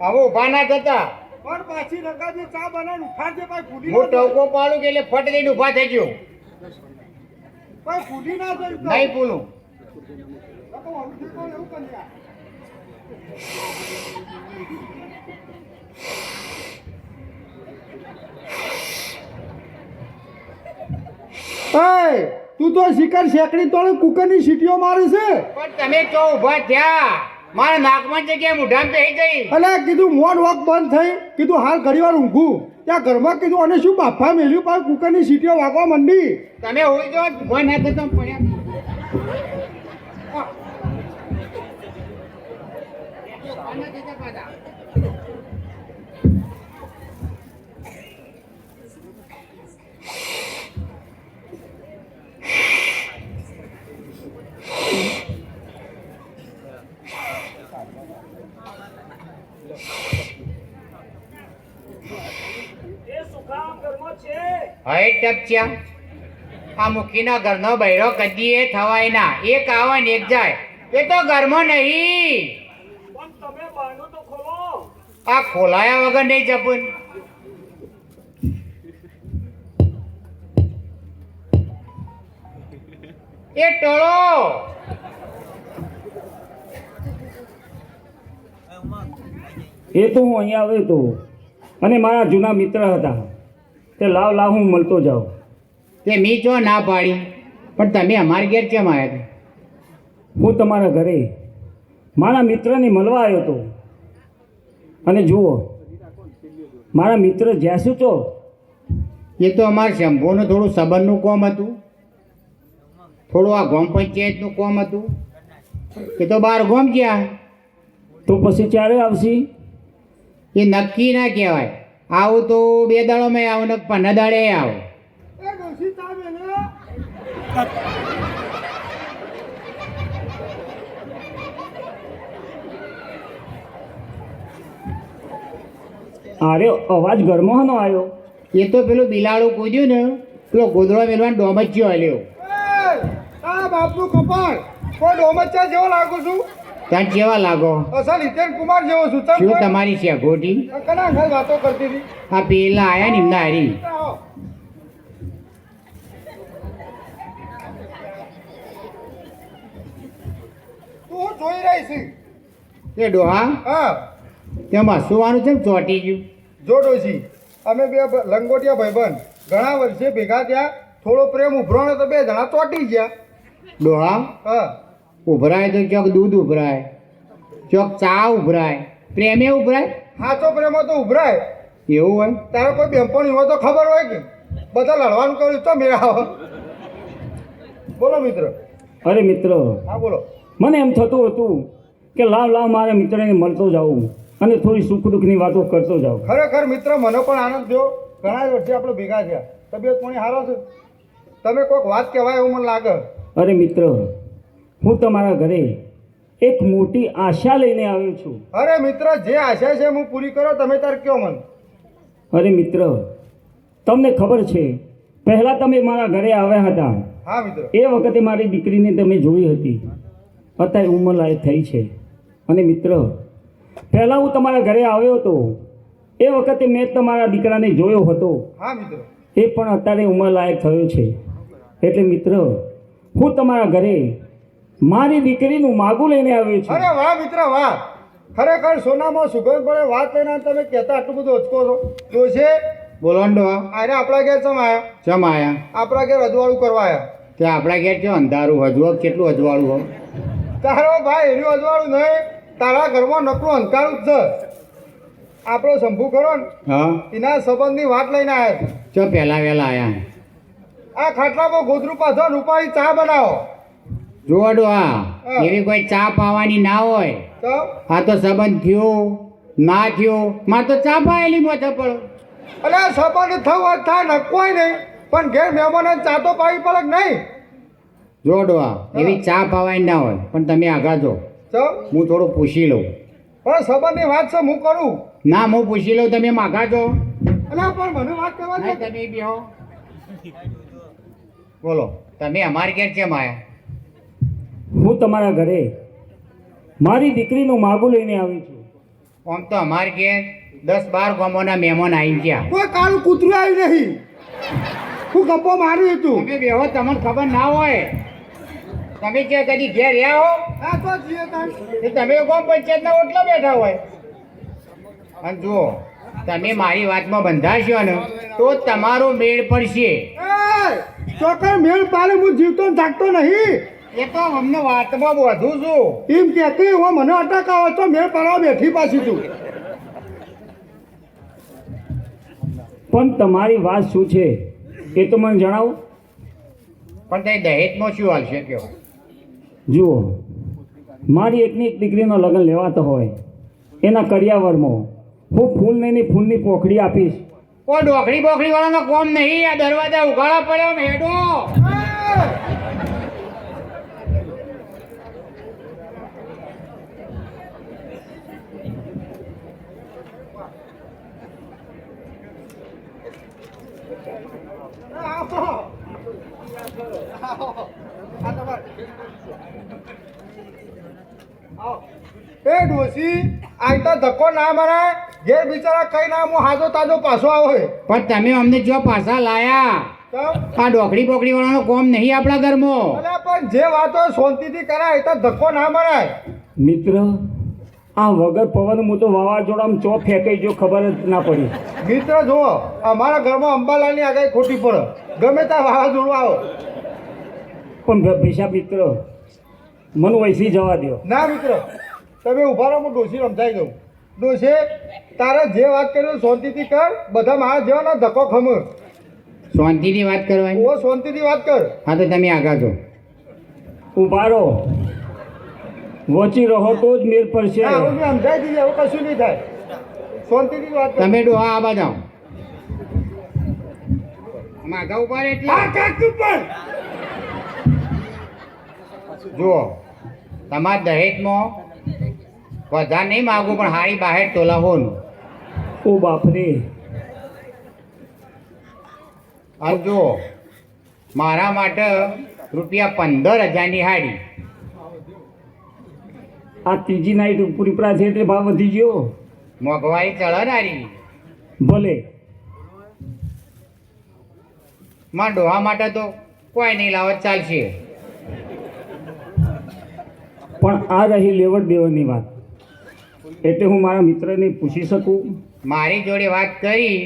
હવે ઉભા ના થતા પણ પાછી રકાવી ચા બનાવીને ઉઠાડજે ભાઈ ફૂલી હું ટવકો પાડું કે એટલે ફટ દઈને ઉભા થઈ ગયો. ભાઈ ફૂલી ના જાય નહીં પૂલું. એવું કરી તું તો શિકાર શેકડી તોડે કુકરની સીટીઓ મારે છે પણ તમે તો ઉભા થયા મારા નાકમાં જગ્યાએ મુઢામાં બેસી ગઈ. અલે કીધું મોડ વોક બંધ થઈ કીધું હાલ ઘડી વાર ઊંઘું ત્યાં ઘરમાં કીધું અને શું બાફા મેલ્યું પાછું કુકરની સીટીઓ વાગવા માંડી. તમે હોઈ જાઓ ઉભા ના થતા પડ્યા. હવે ટપચ્યા આ મુખીના ઘરનો બૈરો કદી એ થવાય ના. એક આવે ને એક જાય એ તો ઘરમાં નહીં. આ ખોલાયા વગર નહીં જપુન. એ ટોળો એ તો હું અહીંયા આવ્યો હતો અને મારા જૂના મિત્ર હતા તે લાવ લાવ હું મળતો જાઉં. તે મી ચો ના પાડી પણ તમે અમારી ઘેર કેમ આવ્યા હતા? હું તમારા ઘરે મારા મિત્રને મળવા આવ્યો હતો અને જુઓ મારા મિત્ર જ્યાસુ છો એ તો અમારે શંભુનું થોડું સંબંધનું કોમ હતું, થોડું આ ગામ પંચાયતનું કોમ હતું. એ તો બાર ગામ ગયા તો પછી ક્યારે આવશી? એ નક્કી ના કહેવાય. આવું તો 2 દાડોમાં આવું ને 15 દાડે આવું. એ ડોશી ચા મેલે. આર્યો અવાજ ઘરમાં હનો આવ્યો? એ તો પેલું બિલાડું કૂદ્યું ને, પેલો ગોદડો મેલવાનો ડોમચ્યો હલ્યો. આ બાપનું કપાળ કોઈ ડોમચ્ચા જેવો લાગુ છું. ત્યાં કેવા લાગો? અસલ હિતેન કુમાર જેવો છું. શું તમારી છે ગોટી? કના ઘર વાતો કરતી હતી. આ પેલા આયા ને એમના હારી. તું જોઈ રહી છે? એ ડોહા હા તેમાં હસવાનું છે ને ચોટી ગયું. જો ડોશી, અમે બે લંગોટિયા ભાઈબંધ ઘણા વર્ષે ભેગા થયા. થોડો પ્રેમ ઉભરાણો તો 2 જણા ચોટી ગયા. ડોહા હા ઉભરાય તો ચોક દૂધ ઉભરાય, ચોક ચા ઉભરાય, પ્રેમે ઉભરાય. સાચો પ્રેમો તો ઉભરાય. એવું હોય? તારે કોઈ બેનપણી હોય તો ખબર હોય કે બધા લડવાનું કર્યું તો મેળા આવે. બોલો મિત્ર. અરે મિત્ર, હા બોલો. મને એમ થતું હતું કે લાવ મારા મિત્રને મળતો જાઉં અને થોડી સુખ દુઃખની વાતો કરતો જાઉં. ખરેખર મિત્ર મને પણ આનંદ થયો. ઘણા વર્ષે આપણે ભેગા થયા. તબિયત પાણી સારો છે? તમે કોઈક વાત કહેવાય એવું મને લાગે. અરે મિત્ર, હું તમારા ઘરે એક મોટી આશા લઈને આવ્યો છું. અરે મિત્ર, જે આશા છે હું પૂરી કરો. તમે તાર કયો મને. અરે મિત્ર, તમને ખબર છે પહેલાં તમે મારા ઘરે આવ્યા હતા હા મિત્ર. એ વખતે મારી દીકરીને તમે જોઈ હતી. અત્યારે ઉંમરલાયક થઈ છે. અને મિત્ર, પહેલાં હું તમારા ઘરે આવ્યો હતો એ વખતે મેં તમારા દીકરાને જોયો હતો. હા મિત્ર. એ પણ અત્યારે ઉંમરલાયક થયો છે. એટલે મિત્ર, હું તમારા ઘરે મારી દીકરીનું માગું લઈને આવ્યો છું. અરે વાહ મિત્ર વાહ. ખરેખર સોનામાં સુગંધ પડે વાત લઈને તમે કહેતા આટલું બધું અચકો છો. તો છે બોલો ને ડોહા. અરે આપણા ઘેર ચમ આયા? ચમ આયા? આપણા ઘેર અજવાળું કરવા આયા. તે આપણા ઘેર કેવું અંધારું હજુ કેટલું અજવાળું હોય? તારો ભાઈ એનું અજવાળું નહીં, તારા ઘરમાં નકરું અંધકારું જ છે. આપણો શંભુ ખરો ને, હા એના સંબંધની વાત લઈને આવ્યા છે. ચો પહેલા વહેલા આયા. આ ખાટલામાં ગોદરું પાછો રૂપાળી ચા બનાવો. જુઓ ડોહા, હા. એવી કોઈ ચા પાવાની ના હોય. તો આ તો સંબંધ થયો ના થયો, મારે તો ચા પાયેલી મોઢે પડો. અરે આ સંબંધ થવું થાય નકોય નહીં, પણ ઘેર મહેમાનોને ચા તો પાવી પડે કે નહીં? જો ડોહા, એવી ચા પાવાની ના હોય, પણ તમે આગા જો, તો હું થોડું પૂછી લઉં. પણ સંબંધની વાત છે હું કરું. ના, હું પૂછી લઉં, તમે માગા છો. અલા પણ મને વાત કરવા હા, દે. તમે બેહો. બોલો, તમે અમારી ઘેર કેમ આયા? હું તમારા ઘરે મારી દીકરીનું માગું લઈને આવી છું. આમ તો અમારી ઘેર 10-12 ગામોના મહેમાન આવી ગયા. કોઈ કાળું કૂતરું આવ્યું નહીં. હું ગપ્પો માર્યું હતું. તમે બેહો, તમને ખબર ના હોય. તમે કે કદી ઘેર રહ્યા હો? આ તો જીએ તાણ. એ તમે ગામ પંચાયતના ઓટલા બેઠા હોય. અને જુઓ, તમે મારી વાતમાં બંધાશો ને તો તમારો મેળ પડશે. એ ચોકર મેળ પાલે હું જીવતો ને જાગતો નહીં. એ તો અમને વાતમાં વધુ છું. એમ કહેતી હું મને અટકાવો તો મેળ પાડવા બેઠી પાછી તું. પણ તમારી વાત શું છે એ તો મને જણાવો. પણ તે દહેજમાં શું હાલશે કયો? જુઓ, મારી એકની એક દીકરીનો લગ્ન લેવાતો હોય એના કરિયાવરમાં હું ફૂલની પોખડી આપીશ. કોઈ ડોકરી બોકરી વાળાનો કોમ નહીં. આ દરવાજા ઉઘાડા પડ્યો ને હેડો. એ ડોશી આઈતા ધક્કો ના મરાય. ઘેર બિચારા કઈ ના હું હાજો તાજો પાછો આવે. પણ તમે અમને જો પાછા લાયા. તો આ ડોકરી બોકરી વાળાનો કોમ નહીં આપણા ઘરમાં. અલ્યા પણ જે વાતો શાંતિથી કરાય તો ધક્કો ના મરાય. મિત્ર, આ વગર પવન હું તો વાવાઝોડામાં ચો ફેંકાઈ જો ખબર જ ના પડી. મિત્ર જુઓ, અમારા ઘરમાં અંબાલાલની આગાહી ખોટી પડે. ગમે ત્યાં વાવાઝોડું આવો. પણ ભીષા મિત્ર, મને વૈસી જવા દો. ના મિત્ર, તમે ઉભા રહો, હું ડોશી સમજાઈ દઉં. ડોશી, તારે જે વાત કરી શાંતિથી કર. બધા મારા જેવાના ધક્કો ખમ. શાંતિથી વાત કરવાની. ઓ શાંતિથી વાત કર. હા, તો તમે આગા છો. ઉભા રહો. વચી રહો તો જ મેર પડશે. હા હું બી સમજાઈ દીધી એવું કશું નહીં થાય શાંતિથી વાત કરો. તમે ડોહા આ બાજુ આવો. માગા ઉપર એટલે આ કાક ઉપર જુઓ તમારા દહેજમાં વધારે નહીં માગું પણ હારી બહાર તોલા હોનું. ઓ બાપરે, આ જુઓ મારા માટે રૂપિયા 15,000ની હાડી. આ ત્રીજી નાઈટ ઉપર ઉપરા છે એટલે ભાવ વધી ગયો. મોંઘવારી ચડનારી. ભલે, માં ડોહા માટે તો કોઈ નહીં લાવત ચાલશે. પણ આ રહી લેવડ દેવડની વાત, એટલે હું મારા મિત્રને પૂછી શકું? મારી જોડે વાત કરી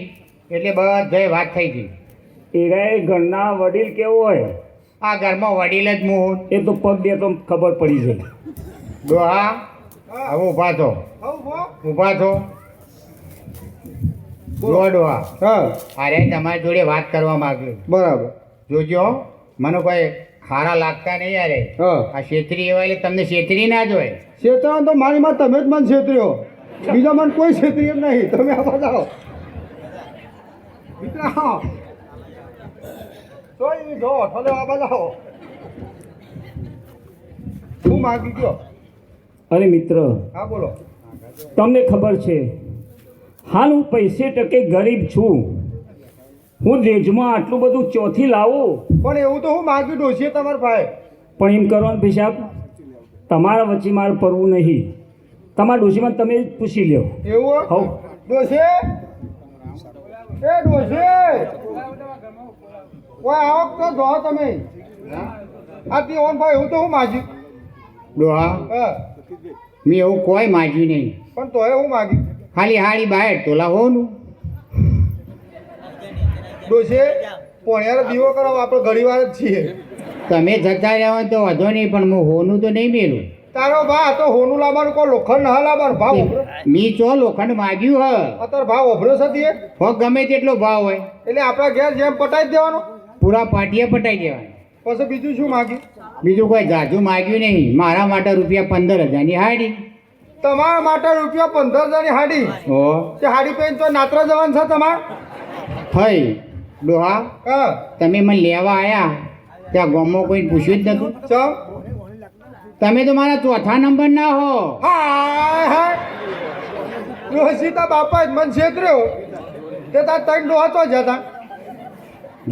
એટલે બધાય વાત થઈ ગઈ. એરાય ઘરના વડીલ કેવો હોય આ ઘરમાં વડીલ જ હું. એ તો પગ દે તો ખબર પડી જાય. ડોહા હવે ઊભા થો, ઊભા થો. જુઓ ડોહા, હા અરે તમારી જોડે વાત કરવા માંગ્યું. બરાબર જોજો મને કોઈ ખારા લાગતા નહીં યારે. હા આ છેતરી એવા એટલે તમને છેતરી ના જ હોય. છેતરા તો મારી માં તમે જ મને છેતર્યો, બીજા મને કોઈ છેતરી એમ નહીં. તમે આ બતાવો મિત્ર. હા તો એ જો થોડો આ બતાવો શું માગી ગયો. અરે મિત્ર, હા બોલો. તમને ખબર છે હાલ હું પૈસે ટકે ગરીબ છું. હું દેજમાં આટલું બધું ચોથી લાવું? પણ એવું તો હું માગ્યું ડોશીએ તમારા ભાઈ. પણ એમ કરવાનું પેશાબ, તમારા વચ્ચે મારે પડવું નહીં. તમારા ડોશીમાં તમે જ પૂછી લ્યો. એવું હવ ડોશી એ ડોશી ઓય આવો તો જો તમે આ તી ઓન ભાઈ એવું તો હું માગ્યું. ડોહા હા મેં એવું કોઈ માગ્યું નહીં. પણ તોય હું માગ્યું. ખાલી હાડી બહાર તોલા હોનું. ડોશી પોણિયાર દીવો કરો આપણે ઘણી વાર જ છીએ. તમે જતા રહ્યા હોય તો વાંધો નહીં પણ હું હોનું તો નહીં મેલું. તારો ભા તો હોનું લાવવાનું કોઈ લોખંડ ના લાવવાનું ભાવ ઓભરો. મી ચો લોખંડ માગ્યું હ. અત્યારે ભાવ ઓભરો છે હો ગમે તેટલો ભાવ હોય એટલે આપણા ઘેર જેમ પટાઈ જ દેવાનો. પૂરા પાટીએ પટાઈ દેવાય. પછી બીજું શું માગ્યું. બીજું કોઈ જાજુ માગ્યું નહીં. મારા માટે રૂપિયા 15,000ની હાડી. તમારા માટે રૂપિયા 15,000ની હાડી. ઓ તે હાડી પહેરીને તો નાત્રા જવાનું છે તમારે. થઈ ડોહા હા તમે મને લેવા આયા ત્યાં ગામમાં કોઈ પૂછ્યું જ નતું. ચમ તમે તો મારા ચોથા નંબર ના હો. હાય હાય ડોશી તા બાપા જ મન છેતર્યો. તે તાર ત્રણ ડોહા તો જતા.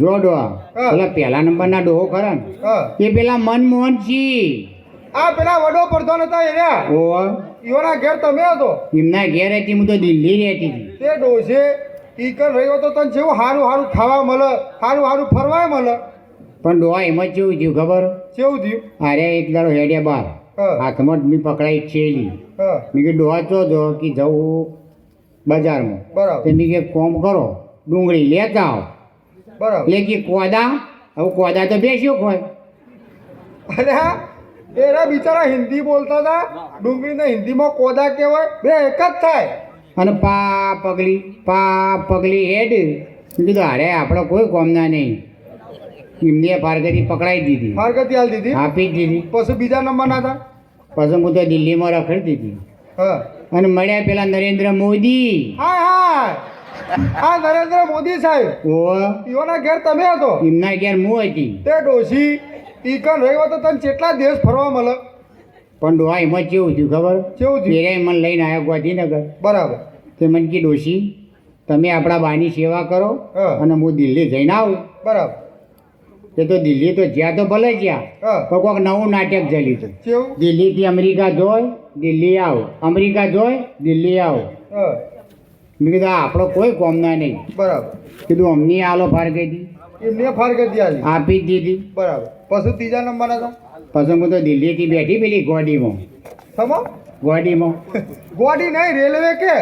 જો ડોહા હા. પેલા પહેલા નંબરના ડોહો ખરા ને હા એ પેલા મનમોહનજી. આ પેલા વડો પડતો નતા એના ઓ ઈઓના ઘેર તમે હતો. એમના ઘેર હતી હું તો દિલ્હી રહેતી હતી. તે ડોશે ઈકન રહ્યો તો તને જેવું સારું સારું ખાવા મળે, સારું સારું ફરવાય મળે. પણ ડોહા એમ જ કેવું થયું ખબર? કેવું થયું. અરે એક દાડો હેડ્યા બાર હા હાથમાં જ મેં પકડાઈ છેલી. હા મેં કીધું ડોહા ચો જો કે જવું બજારમાં. બરાબર તે મેં કે કોમ કરો ડુંગળી લેતા આવો. બરાબર. એટલે કે કોદા હવે કોદા તો બેસ્યો હોય. અરે હા એરા બિચારા હિન્દી બોલતા હતા. ડુંગળીને હિન્દીમાં કોદા કહેવાય. બે એક જ થાય. અને પા પગલી હેડ. મેં કીધું અરે આપણે કોઈ કોમના નહીં. એમને પારગતી પકડાઈ દીધી, માર્ગતી હાલ દીધી. આપી જ દીધી. પછી બીજા નંબરના હતા. પછી હું તો દિલ્હીમાં રખડી દીધી. હા અને મળ્યા પેલા નરેન્દ્ર મોદી. હા હા હા નરેન્દ્ર મોદી સાહેબ. ઓ ઈઓના ઘેર તમે હતો. એમના ઘેર હું હતી. તે ડોશી ઈકન રહ્યો તો તને કેટલા દેશ ફરવા મળે. પણ ડોહા એમાં કેવું થયું ખબર? કેવું થયું. પેરે મને લઈને આવ્યા ગાંધીનગર. બરાબર. તે મને કી ડોશી તમે આપણા બાની સેવા કરો હા. અને હું દિલ્હી જઈને આવું. બરાબર. તે તો દિલ્હી તો જ્યાં તો ભલે જ્યાં હા પણ કોઈક નવું નાટક ચાલ્યું છે. કેવું. દિલ્હીથી અમેરિકા જોય દિલ્હી આવો, અમેરિકા જોય દિલ્હી આવો. હા મેં કીધું આ આપણો કોઈ કોમના નહીં. બરાબર. કીધું અમની આલો ફારગતી એમને ફારગતી આલી. આપી જ દીધી. બરાબર. પછી ત્રીજા નંબરના હતા. પછી હું તો દિલ્હીથી બેઠી પેલી ગોડીમાં સમો ગોડી નહીં રેલવે કે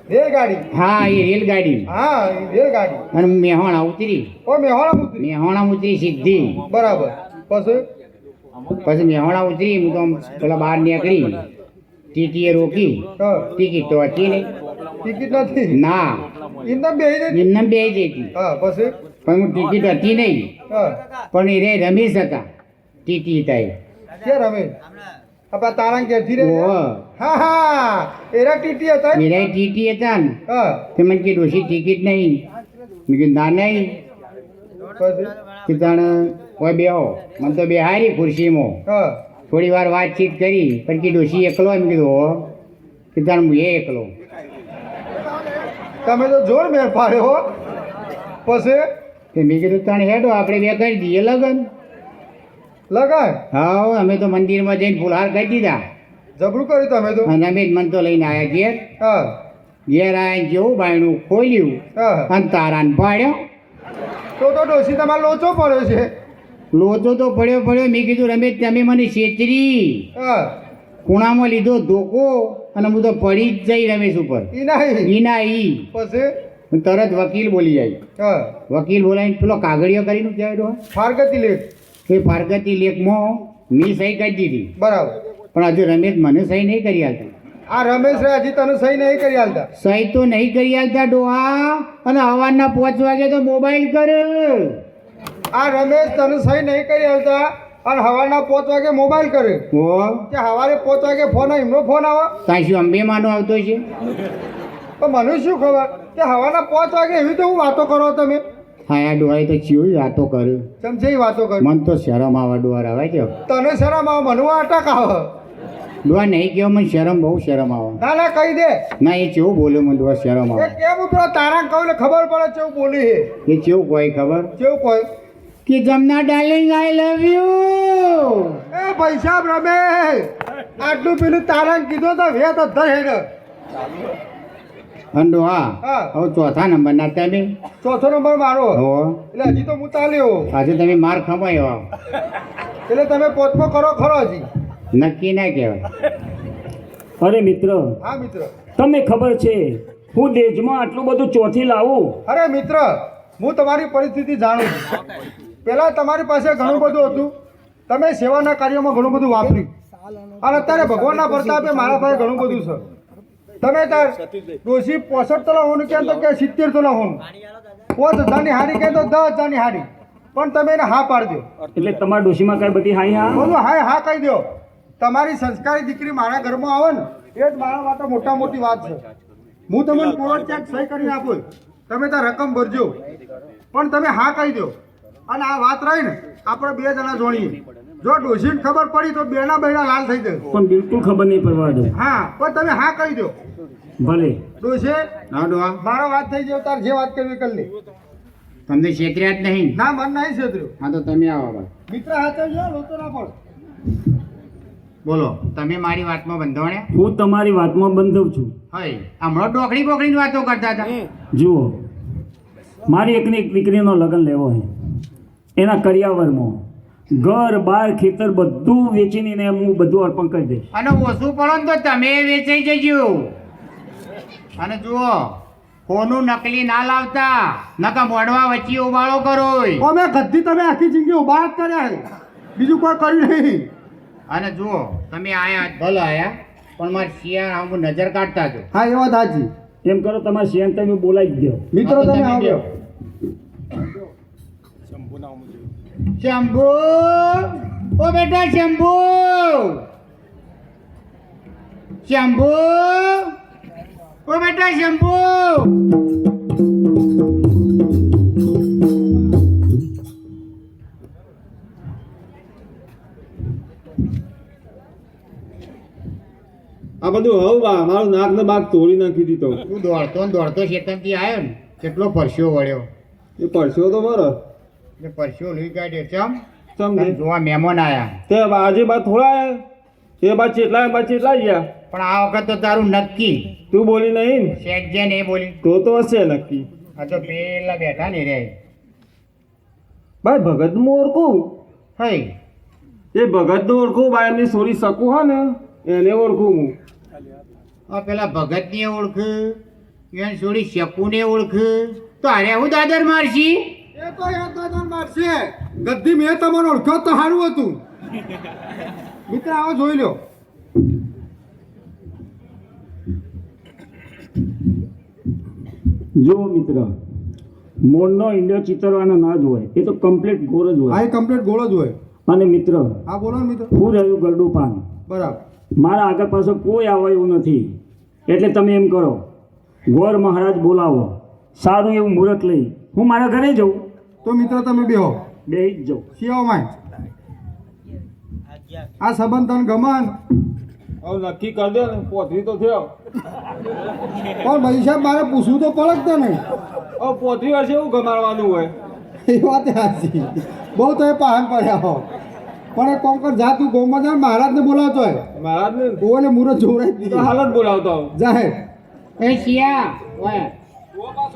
રેલગાડી. હા એ રેલગાડી. હા એ રેલગાડી. અને હું મેહોણા ઉતરી. ઓ મેહોણા ઉતરી. મેહોણા ઉતરી સીધી. બરાબર. પછી પછી મેહોણા ઉતરી હું તો આમ પેલા બહાર નીકળી. ટીટીએ રોકી. હા ટિકિટ તો હતી નહીં. ટિકિટ નથી. ના એમને બેહી દે. એમને બે જ હતી હા પછી પણ હું ટિકિટ હતી નહીં. હા પણ એ રે રમેશ હતા ટીટી હતા એ. કે રમેશ. આપણા તારા ઘેરથી રે ઓહો. હા હા એરા ટીટી હતા એરાય ટીટી હતા ને હા તે મને કે ડોશી ટિકિટ નહીં મેં કીધું ના નહીં પછી કે તાણ કોઈ બેહો મને તો બેહારી ખુરશીમાં હા થોડી વાર વાતચીત કરી પણ કે ડોશી એકલો એમ કીધું હો કે તાણ હું એ એકલો તમે તો જોર મેર પાડ્યો હો પછી તે મેં કીધું તાણ હેડો આપણે બે કરી દઈએ લગન લગાય હા અમે તો મંદિરમાં જઈને ફુલહાર કરી દીધા જબરું કર્યું તમે તો અને અમે જ મન તો લઈને આવ્યા ઘેર હા ઘેર આવીને જેવું બાયણું ખોલ્યું હા અને તારાને પાડ્યો તો ડોશી તમારો લોચો પડ્યો છે લોચો તો પડ્યો મેં કીધું રમેશ તમે મને છેતરી હા ખૂણામાં લીધો ધોકો અને હું તો પડી જ જઈ રમેશ ઉપર ઈ નહીં ઈ ના ઈ પછી તરત વકીલ બોલી જાય હા વકીલ બોલાવીને પેલો કાગળિયો કરીને કહેવાય ફારગતી લેખ એ ફારગતી લેખમાં મેં સહી કરી દીધી બરાબર પણ હજુ રમેશ મને સહી નહીં કરી આલતા આ રમેશ રે હજી તને સહી નહીં કરી હાલતા સહી તો નહીં કરી આલતા ડોહા અને સવારના 5 વાગે તો મોબાઈલ કર આ રમેશ તને સહી નહીં કરી હાલતા અને સવારના 5 વાગે મોબાઈલ કરે હો કે સવારે 5 વાગે ફોન એમનો ફોન આવે ત્યાં શું અંબે માનો આવતો છે તો મને શું ખબર કે સવારના 5 વાગે એવી તો હું વાતો કરો તમે હા આ ડોહાએ તો ચીવી વાતો કર્યું સમજે ઈ વાતો કરો મન તો શરમ આવે ડોહા આવે છે તને શરમ આવે મને અટક આવે ડોહા નહીં કહેવા મને શરમ બહુ શરમ આવે ના ના કહી દે ના એ કેવું બોલ્યો મને ડોહા શરમ એ આવે કેમ પેલો તારા કહું એટલે ખબર પડે કેવું બોલી હે એ કેવું કોઈ ખબર કેવું કોઈ કે જમના ડાર્લિંગ આઈ લવ યુ એ પૈસા રમેશ આટલું પેલું તારા કીધું તો વેત અધર હેડ અંડો હા હા. હવે ચોથા નંબરના તમે ચોથો નંબર મારો હો એટલે હજી તો હું ચાલ્યો આજે તમે માર ખમાયો એટલે તમે પોતમો કરો ખરો હજી નક્કી ના કહેવાય અરે મિત્ર હા મિત્ર તમને ખબર છે હું દેશમાં આટલું બધું ચોથી લાવું અરે મિત્ર હું તમારી પરિસ્થિતિ જાણું છું પહેલાં તમારી પાસે ઘણું બધું હતું તમે સેવાના કાર્યોમાં ઘણું બધું વાપર્યું અને અત્યારે ભગવાનના પ્રતાપે મારા પાસે ઘણું બધું છે તમે તાર ડોશી 65 તોલા હોનું કહે તો કે 70 તોલા હોનું 5000ની હારી કહે તો 10000ની હારી પણ તમે એને હા પાડજો એટલે તમારા ડોશીમાં કઈ બધી હાઈ હા બોલો હા હા કહી દો તમારી સંસ્કારી દીકરી મારા ઘરમાં આવે ને એ જ મારા માટે મોટા મોટી વાત છે હું તમને કોર્ટ ચેક સહી કરીને આપું તમે ત્યાં રકમ ભરજો પણ તમે હા કહી દો અને આ વાત રહી ને આપણે 2 જણા જોડીએ જો ડોશીને ખબર પડી તો બેના બેના લાલ થઈ જશે પણ બિલકુલ ખબર નહીં પડવા દો હા પણ તમે હા કહી દો ભલે ડોશે હા ડોહા મારો વાત થઈ જાય તાર જે વાત કરવી કરી લે તમને છેતર્યા જ નહીં ના મન નહીં છેતર્યો હા તો તમે આવો ભાઈ મિત્ર હાથે જો લોચો ના પડ બોલો તમે મારી વાતમાં બંધોણ્યા હું તમારી વાતમાં બંધવ છું હઈ હમણાં ડોકડી બોકડીની વાતો કરતા હતા જુઓ મારી એકની એક દીકરીનો લગ્ન લેવો છે એના કરિયાવરમાં ઘર બાર ખેતર બધું વેચીને હું બધું અર્પણ કરી દઈશ અને ઓછું પડો ને તો તમે વેચાઈ જજો અને જુઓ કોનું નકલી ના લાવતા નકા મોડવા વચ્ચે ઉબાળો કરો અમે ગદ્દી તમે આખી જિંદગી ઉભા જ કર્યા છે બીજું કોઈ કર્યું નહીં અને જુઓ તમે આયા ભલે આયા પણ મારે શિયાળ આમ નજર કાઢતા છો હા એ વાત સાચી એમ કરો તમારા શિયાન તમે બોલાવી જ દો મિત્રો તમે આવજો શંભુ ઓ બેટા શંભુ શંભુ ઓ બેટા શંભુ આ બધું હવ બા મારું નાક ને બાગ તોડી નાખી દીધો તું દોડતો ને દોડતો શેતનથી આવ્યો ને કેટલો પરસ્યો વળ્યો એ પડશો તો મારો એ પરસ્યો લઈ કાઢ્યો ચમ સમજે જોવા મહેમાન આયા તે આજે બા થોડા આયા એ બા ચેટલા ગયા પણ આ વખત તો તારું નક્કી તું બોલી નહીં ને? શેઠ ને એ બોલી તો હશે નક્કી આ તો પેલા બેઠા ને રે ભાઈ ભગત નું ઓળખું હઈ એ ભગત નું ઓળખું ભાઈ એમની સોરી શકું હા ને એને ઓળખું હું આ પેલા ભગતને ઓળખ એને છોડી શકુને ઓળખ તો અરે હું દાદર મારશી એ તો યાદ દાદા મારશે ગદ્દી મેં તમને ઓળખ્યો તો સારું હતું મિત્ર આવો જોઈ લો જો મિત્ર મોરનો ઈંડો ચિતરવાનો ના જ હોય એ તો કમ્પ્લીટ ગોળ જ આ હોય કમ્પ્લીટ ગોળો જ હોય અને મિત્ર હા બોલો ને મિત્ર હું રહ્યું ગરડું પાન બરાબર. મારા આગળ પાછળ કોઈ આવે એવું નથી. એટલે તમે એમ કરો, ગોર મહારાજ બોલાવો, સારું એવું મુહૂર્ત લઈ હું મારા ઘરે જાઉં. તો મિત્ર તમે બેહો, બેહી જ જાઉં. શિયાઓમાં આ સંબંધ તને ગમન. હવે નક્કી કરી દે ને, પોતરી તો થયો. પણ ભાઈ સાહેબ મારે પૂછવું તો પડે જ તને. હવે પોતરી વર્ષે એવું ગમાડવાનું હોય. એ વાત સાચી, બહુ તો એ પહાડ પડ્યા હો. પણ એક કોમ કર, જા તું ગોમાં જા, મહારાજને બોલાવતો હોય. મહારાજ ને ગોવાને મુરત જોવડાવી તો દીધી. હાલ જ બોલાવતો આવું. જાહેર એ શિયા ઓય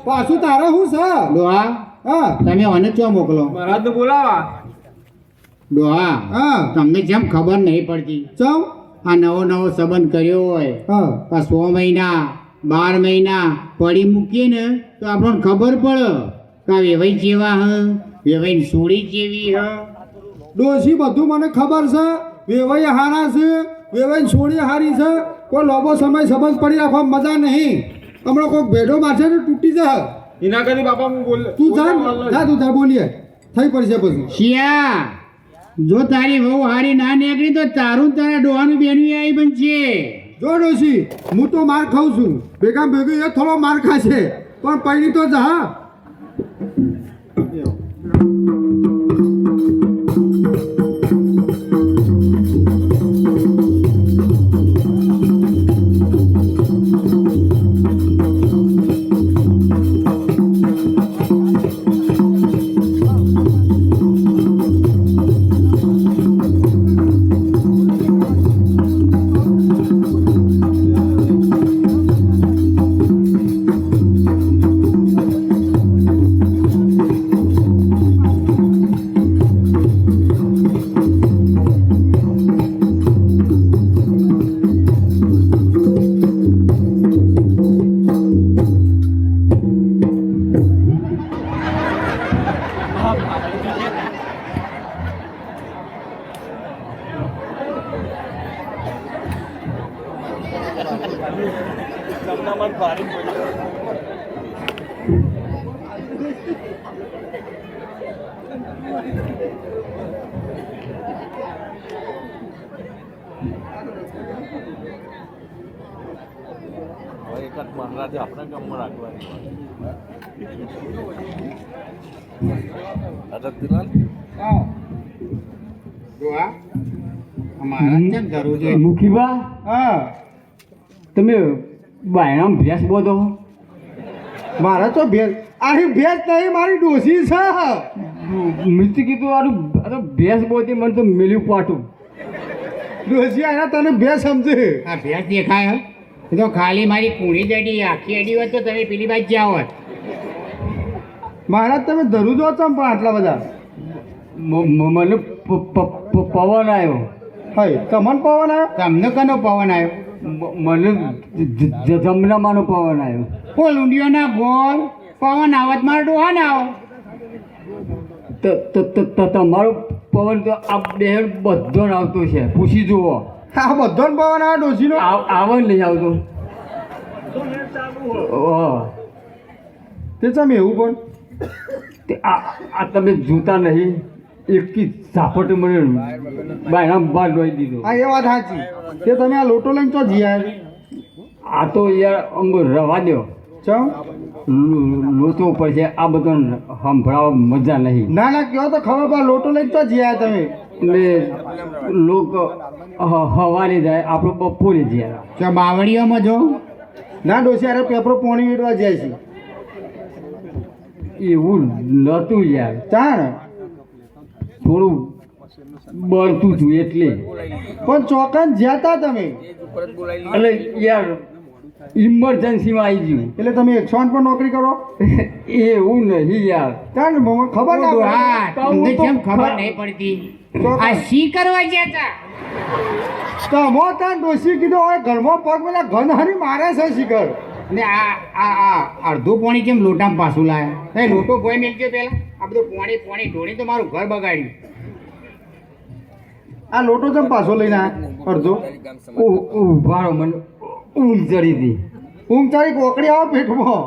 પાછું તારે શું છે? ડોહા હા તમે મને ચો મોકલો. મહારાજ ને બોલાવા. ડોહા હા તમને જેમ ખબર નહીં પડતી, ચમ આ નવો નવો સંબંધ કર્યો હોય હા આ 100 મહિના 12 મહિના પડી મૂકીએ ને તો આપણને ખબર પડે કે આ વેવાઈ જેવા હ વેવાઈ સોળી જેવી હ. ડોશી બધું મને ખબર છે. વેવાઈ હારા છે, વેવાઈ છોડી હારી છે. કોઈ લાંબો સમય સંબંધ પડી રાખવા મજા નહીં. હમણાં કોઈક ભેડો મારશે ને તૂટી જાય. એના કરી બાપા હું બોલ તું જા તું જા, બોલીએ થઈ પડશે પછી. શિયા જો તારી વહુ હારી ના નીકળી તો તારું ને તારા ડોહાનું બેનું આવી બનશે. જો ડોશી, હું તો માર ખાઉં છું, ભેગા ભેગું એ થોડો માર ખાશે, પણ પૈણી તો જા. એકાદ મહારાજે આપણા ગામમાં રાખવાની અરબદુલાલ ડોહા અમારા કેમ જરૂર છે? મુખીબા, હા તમે બાયણામ ભેંસ બોધો? મારે તો ભેજ, આની ભેજ નહીં, મારી ડોશી છે. મેં તો કીધું આ તો ભેંસ બોધી, મને તો મેલ્યું પાટું. ડોશી આના તને ભેજ સમજે. આ ભેંસ દેખાય એ તો ખાલી મારી કુણી જ અડી, આખી અડી હોત તો તમે પેલી બાજુ જ્યાં હોત. મહારાજ તમે ધરું જો ચમ પણ આટલા બધા? મને પવન આવ્યો. હઈ તમને પવન આવ્યો? તમને કનો પવન આવ્યો? મને જમનામાંનો પવન આવ્યો. ફૂલ ઊંડિયોના ગોળ પવન આવત મારા ડોહા ના આવો. તમારો પવન તો આ બેન બધો જ આવતો છે, પૂછી જુઓ. આ બધો પવન આવે ડોશીનો? આવે નહીં આવતો. તે ચમ એવું પણ? તે આ તમે જોતા નહીં, એકી ઝાપટે મને બાયણામ બહાર ડોઈ દીધો. હા એ વાત સાચી. તે તમે આ લોટો લઈને તો જીયા? આ તો યાર અંગ રવા દો, ચમ લોચો પડશે. આ બધો સંભળાવવા મજા નહીં. ના ના કહો તો ખબર પડે. લોટો લઈને તો જીયા તમે? ને લોકો હવારે જાય, આપણે બપોરે જાય. તો બાવળીઓમાં જો ના ડોશી અરે પેપરો પોણી વીટવા જાય છે. એવું નહોતું યાર, ચાણ થોડું બળતું હતું એટલે. પણ ચોકન જ્યાતા તમે? એટલે યાર ઇમરજન્સીમાં આવી ગયું. એટલે તમે 108 પર નોકરી કરો? એવું નહીં યાર. ચાણ મને ખબર ના પડે. હા તમને કેમ ખબર નહીં પડતી? આ શી કરવા ગયા હતા? તમો તાન ડોશી કીધું હવે ઘરમાં પગ પેલા ઘન હારી મારે છે શિખર. ને આ અડધું પાણી કેમ લોટામાં પાછું લાયા? એ લોટો ગોઈ મેલજો પેલા. આ બધું પાણી ઢોળી તો મારું ઘર બગાડ્યું. આ લોટો ચમ પાછો લઈને આવ્યા અડધો? ઉભા રહો, મને ઊંઘ ચડી હતી. ઊંઘ તારી કોકડી આવે પેટમાં.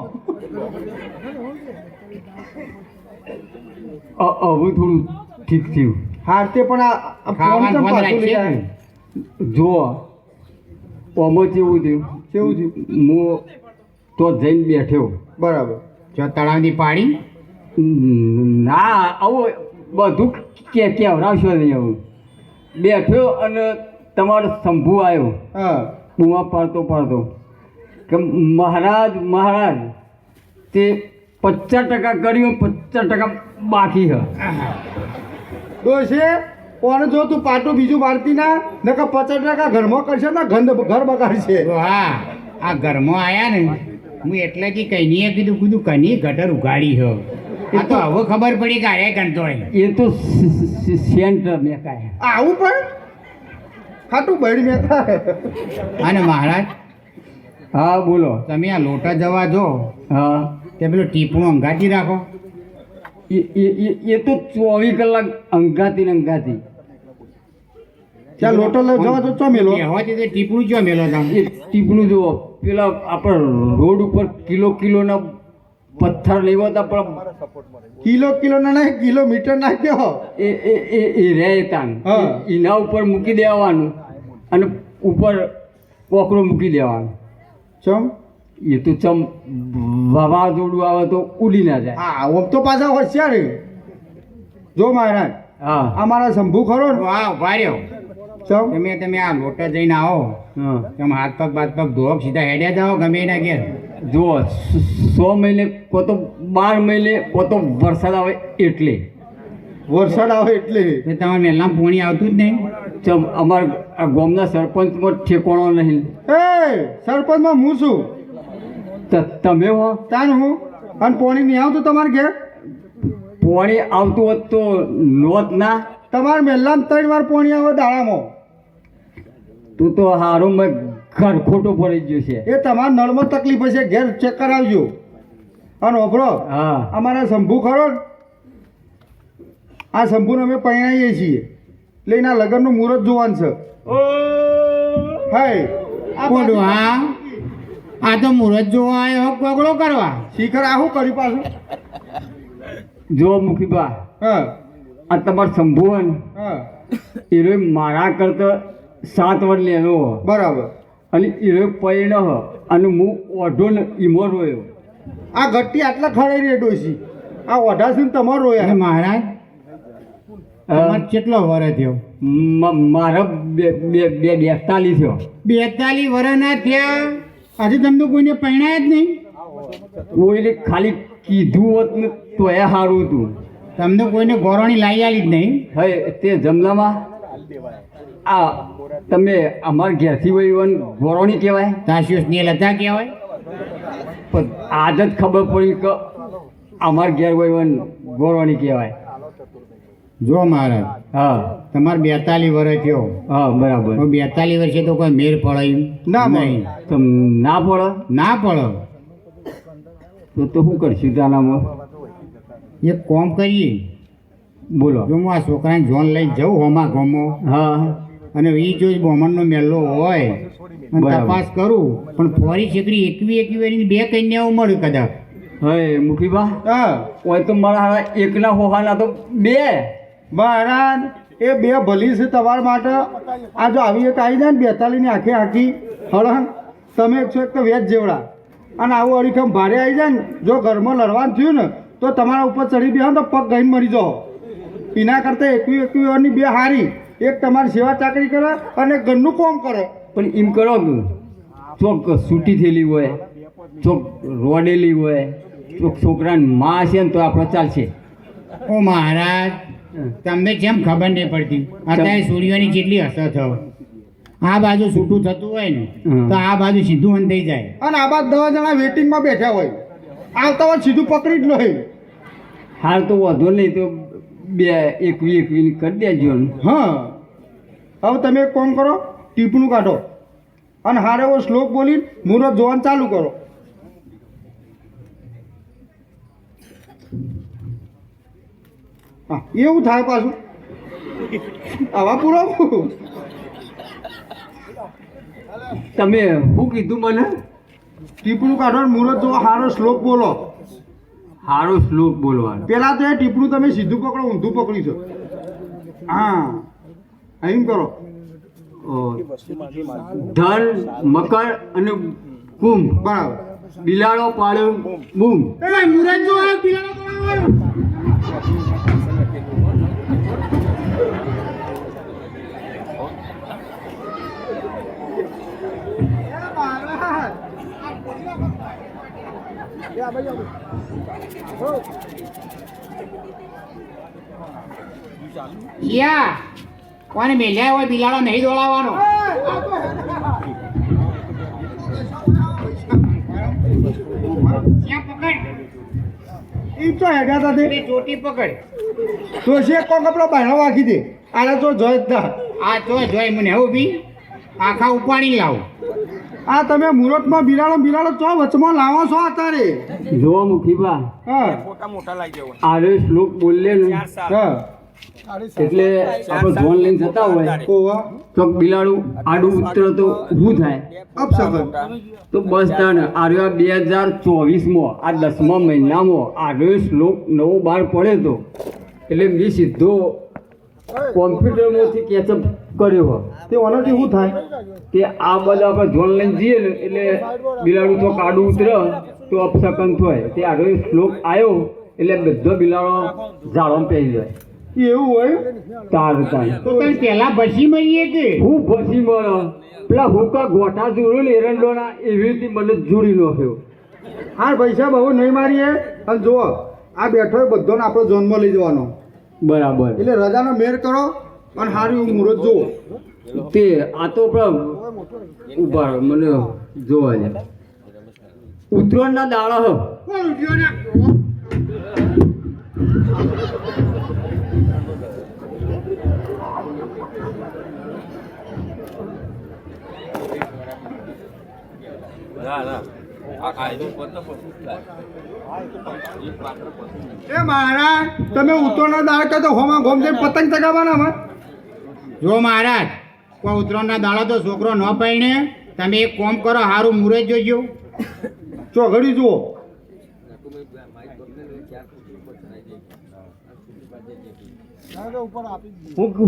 હવે થોડું ઠીક થયું. હારતે પણ આ ફોન ખાવાનું ચમ બંધ પાછું લઈને રાખીએ. આવ્યા? જો આમાં કેવું થયું કેવું થયું હું તો જઈને બેઠ્યો બરાબર જો તળાવની પાડી ના આવું બધું કહેવરાવશો નહીં આવું બેઠ્યો અને તમારો શંભુ આવ્યો હા બુમા પાડતો કે મહારાજ મહારાજ તે 50% કર્યું 50% બાકી છે ડોશી કોને જો તું પાટું બીજું મારતી ના નકર 50% ઘરમાં કરશે ને ઘર બગાડશે તો હા આ ઘરમાં આયા ને હું એટલેથી કહીને કીધું કની ગટર ઉગાડી હો આ તો હવે ખબર પડી કે આરે કંટોળે એ તો સેન્ટર મેં કાંઈ આવું પણ ખાટું બળી મેં ખાય અને મહારાજ હા બોલો તમે આ લોટા જવા જો હા તે પેલું ટીપણું અંગાતી રાખો એ તો 24 કલાક અંગાતી ને અંગાતી ત્યાં લોટો લઈ જવા તો ચો મેલો હોવાથી તે ટીપણું જો મેલો તમે એ ટીપણું જુઓ પેલા આપણે રોડ ઉપર કિલોના પથ્થર નહીં હોતા પણ કિલો ના નહીં કિલોમીટર નાખ્યો એ રહે તાન હા. એના ઉપર મૂકી દેવાનું અને ઉપર કોકરો મૂકી દેવાનું ચમ એ તો ચમ વાવાઝોડું આવે તો ઉડી ના જાય હા ઓમ તો પાછા હોશિયાર જો મહારાજ હા આ મારા શંભુ ખરો ને વાહ ઉભા રહ્યો ચમ તમે આ લોટા જઈને આવો હા તમે હાથ પગ ધોક સીધા હેડ્યા જાઓ ગમે એના ઘેર જુઓ 100 મહિને કો તો 12 મહિને કો તો વરસાદ આવે એટલે વરસાદ આવે એટલે તે તમારે મેલામાં પોણી આવતું જ નહીં ચમ અમારા આ ગામના સરપંચમાં ઠેકાણો નહીં એ સરપંચમાં હું છું તમે હો તાન હું અને પોણી નહીં આવતું તમારે ઘેર પાણી આવતું હોત તો નોત ના તમારે મહેલામાં 3 વાર પોણી આવે દાડામાં તું તો હારું મેં ઘર ખોટું પડી ગયું છે એ તમારા નળમાં તકલીફ હશે ઘેર ચેક કરાવજો અને ઓભરો હા અમારા શંભુ ખરો ને? આ શંભુને અમે પરણાવીએ છીએ એટલે એના લગ્નનું મુહૂર્ત જોવાનું છે હાય આ કોડું હા આ તો મુહૂર્ત જોવા આવ્યો કોકડો કરવા શિખર આવું કર્યું પાછું જો મુખીબા હા આ તમારો શંભુ હોય ને હા એ મારા કરતા 7 વર્ષ લેનો હો બરાબર અને એ પૈણો હો અને હું ઓઢો ને ઈમો રોયો આ ગટ્ટી આટલા ખડાઈ રહી ડોસી આ ઓઢાસીને તમારો અરે રોયા મહારાજ તમારે કેટલો વર થયો મારા 42 થયો 42 વર્ષના થયા આજે તમને કોઈને પરણાયા જ નહીં કોઈને ખાલી કીધું હોત ને તોય સારું હતું તમને કોઈને ગોરણી લાવી આલી જ નહીં હવે તે જમલામાં આ તમે અમારા ઘેરથી હોય ગોરોણી કહેવાય તાસ્યુસ ને લતા કહેવાય પણ આજ જ ખબર પડી કે અમારા ઘેર હોય ગોરોણી કહેવાય જો મહારાજ હા તમારે 42 વર્ષ થયો હા બરાબર 42 વર્ષે તો કોઈ મેળ પડાયું ના મળે. નહીં તો ના પડે ના પડો તો શું કરશું તાનામાં એક કોમ કરીએ બોલો જો હું આ છોકરાને જોન લઈ જાઉં હોમા ગમો હા અને એ જો બોમણનો મેલો હોય અને બરાબર. તપાસ કરું પણ ફોરી છેકડી 21 બે કન્યાઓ મળ્યું કદાચ હવે મુખીબા હા હોય તો મારા હારા એકના હોવાના તો 2 મહારાજ એ બે ભલી છે તમારા માટે આ જો આવી એક આવી જાય ને 42 ની આખી હળંગ તમે 101 તો વેચ જેવડા અને આવું અડીખમ ભારે આવી જાય ને જો ઘરમાં લડવાનું થયું ને તો તમારા ઉપર ચડી બેહો ને તો પગ ગઈને મરી જાઓ એના કરતાં 21 વર્ષની બે હારી એક તમારી સેવા ચાકરી કરે અને ઘરનું કામ કરે પણ એમ કરો કે ચોક સૂટી થયેલી હોય ચોક રોડેલી હોય ચોક છોકરાને માં છે ને તો આપણે ચાલશે ઓ મહારાજ તમને જેમ ખબર નહીં પડતી અત્યારે સૂર્યોની જેટલી અસર થયો આ બાજુ છૂટું થતું હોય ને તો આ બાજુ સીધું અંત થઈ જાય અને આ બાદ 10 જણા વેટિંગમાં બેઠા હોય આવતા હોય સીધું પકડી જ લો હાલ તો વધુ નહીં તો 21 કરી દેજો ને. હા હવે તમે એક કામ કરો ટીપણું કાઢો અને હારે એવો શ્લોક બોલીને મુહૂર્ત જોવાનું ચાલુ કરો હા એવું થાય પાછું આવા પૂરો તમે શું કીધું મને ટીપણું કાઢો અને મુહૂર્ત જોવા હારો શ્લોક બોલો સારો શ્લોક બોલવાનો પેલા તો એ ટીપણું તમે સીધું પકડો ઊંધું પકડી છો હા એમ કરો ધન મકર અને કુંભ. બરાબર. બિલાડો પાડ્યો બૂમ. ઓય મુરત જો આ બિલાડો પડાવવાનો. યા કોને મેલ્યા હોય બિલાડો નહીં દોડાવવાનો. ત્યાં પકડ. ઈ તો હેડ્યા તા તે પેલી ચોટી પકડ. તો છે કોક આપણો બહેનો વાગી દે આને તો જોઈ જ ના. આ તો જોઈ મને ઊભી આખા ઉપાડી લાવું. આ તમે મુરતમાં બિલાડો ચો વચમાં લાવો છો અત્યારે. જો મુખીબા હા આરે શ્લોક બોલે ને હા એટલે આપણે જોન લઈને જતા હોય ઓવા તો બિલાડું આડું ઉતરે તો ઊભું થાય. અપશકન. તો બસ તાને આર્યો 2024માં આ 10મા મહિનામાં આર્યો શ્લોક નવો બહાર પડે તો એટલે મેં સીધો કોમ્પ્યુટરમાંથી કેચઅપ કર્યો તે ઓનાથી શું થાય? કે આ બધા આપણે જોન લઈને જઈએ ને એટલે બિલાડું તો આડું ઉતરે તો અપશકન થાય. તે આર્યો શ્લોક આવ્યો એટલે બધો બિલાડો ઝાડો પહેરી જાય. એવું હોય? તાર તો તમે પહેલા ભસી મરીએ કે હું ફસી મળો પેલા હુકા ગોઠા જોડ્યો ને એરંડોના એવી રીતે મને જોડી નાખ્યો. હા પૈસા બહુ નહીં મારીએ અને જુઓ આ બેઠો હોય બધોને આપણો જોનમાં લઈ જવાનો બરાબર. એટલે રજાનો મેર કરો અને સારું એવું મુહૂર્ત જુઓ. તે આ તો પેલા ઉભા રહો, મને જોવા દે. ઉત્તરાયણના દાડા હ કોણ ઉઠ્યો ને? ના ના આ એનું પતંગ પછી થાય. એ પાત્ર પછી એ મહારાજ તમે ઉત્તરના દાળ કહો તો હોમાં ગોમ જઈને પતંગ ચગાવવાના માં. જો મહારાજ કોઈ ઉત્તરાયણના દાડા તો છોકરો ન પાઈને તમે એક કોમ કરો સારું મુહૂર્ત જોજો. ચોઘડી જુઓ.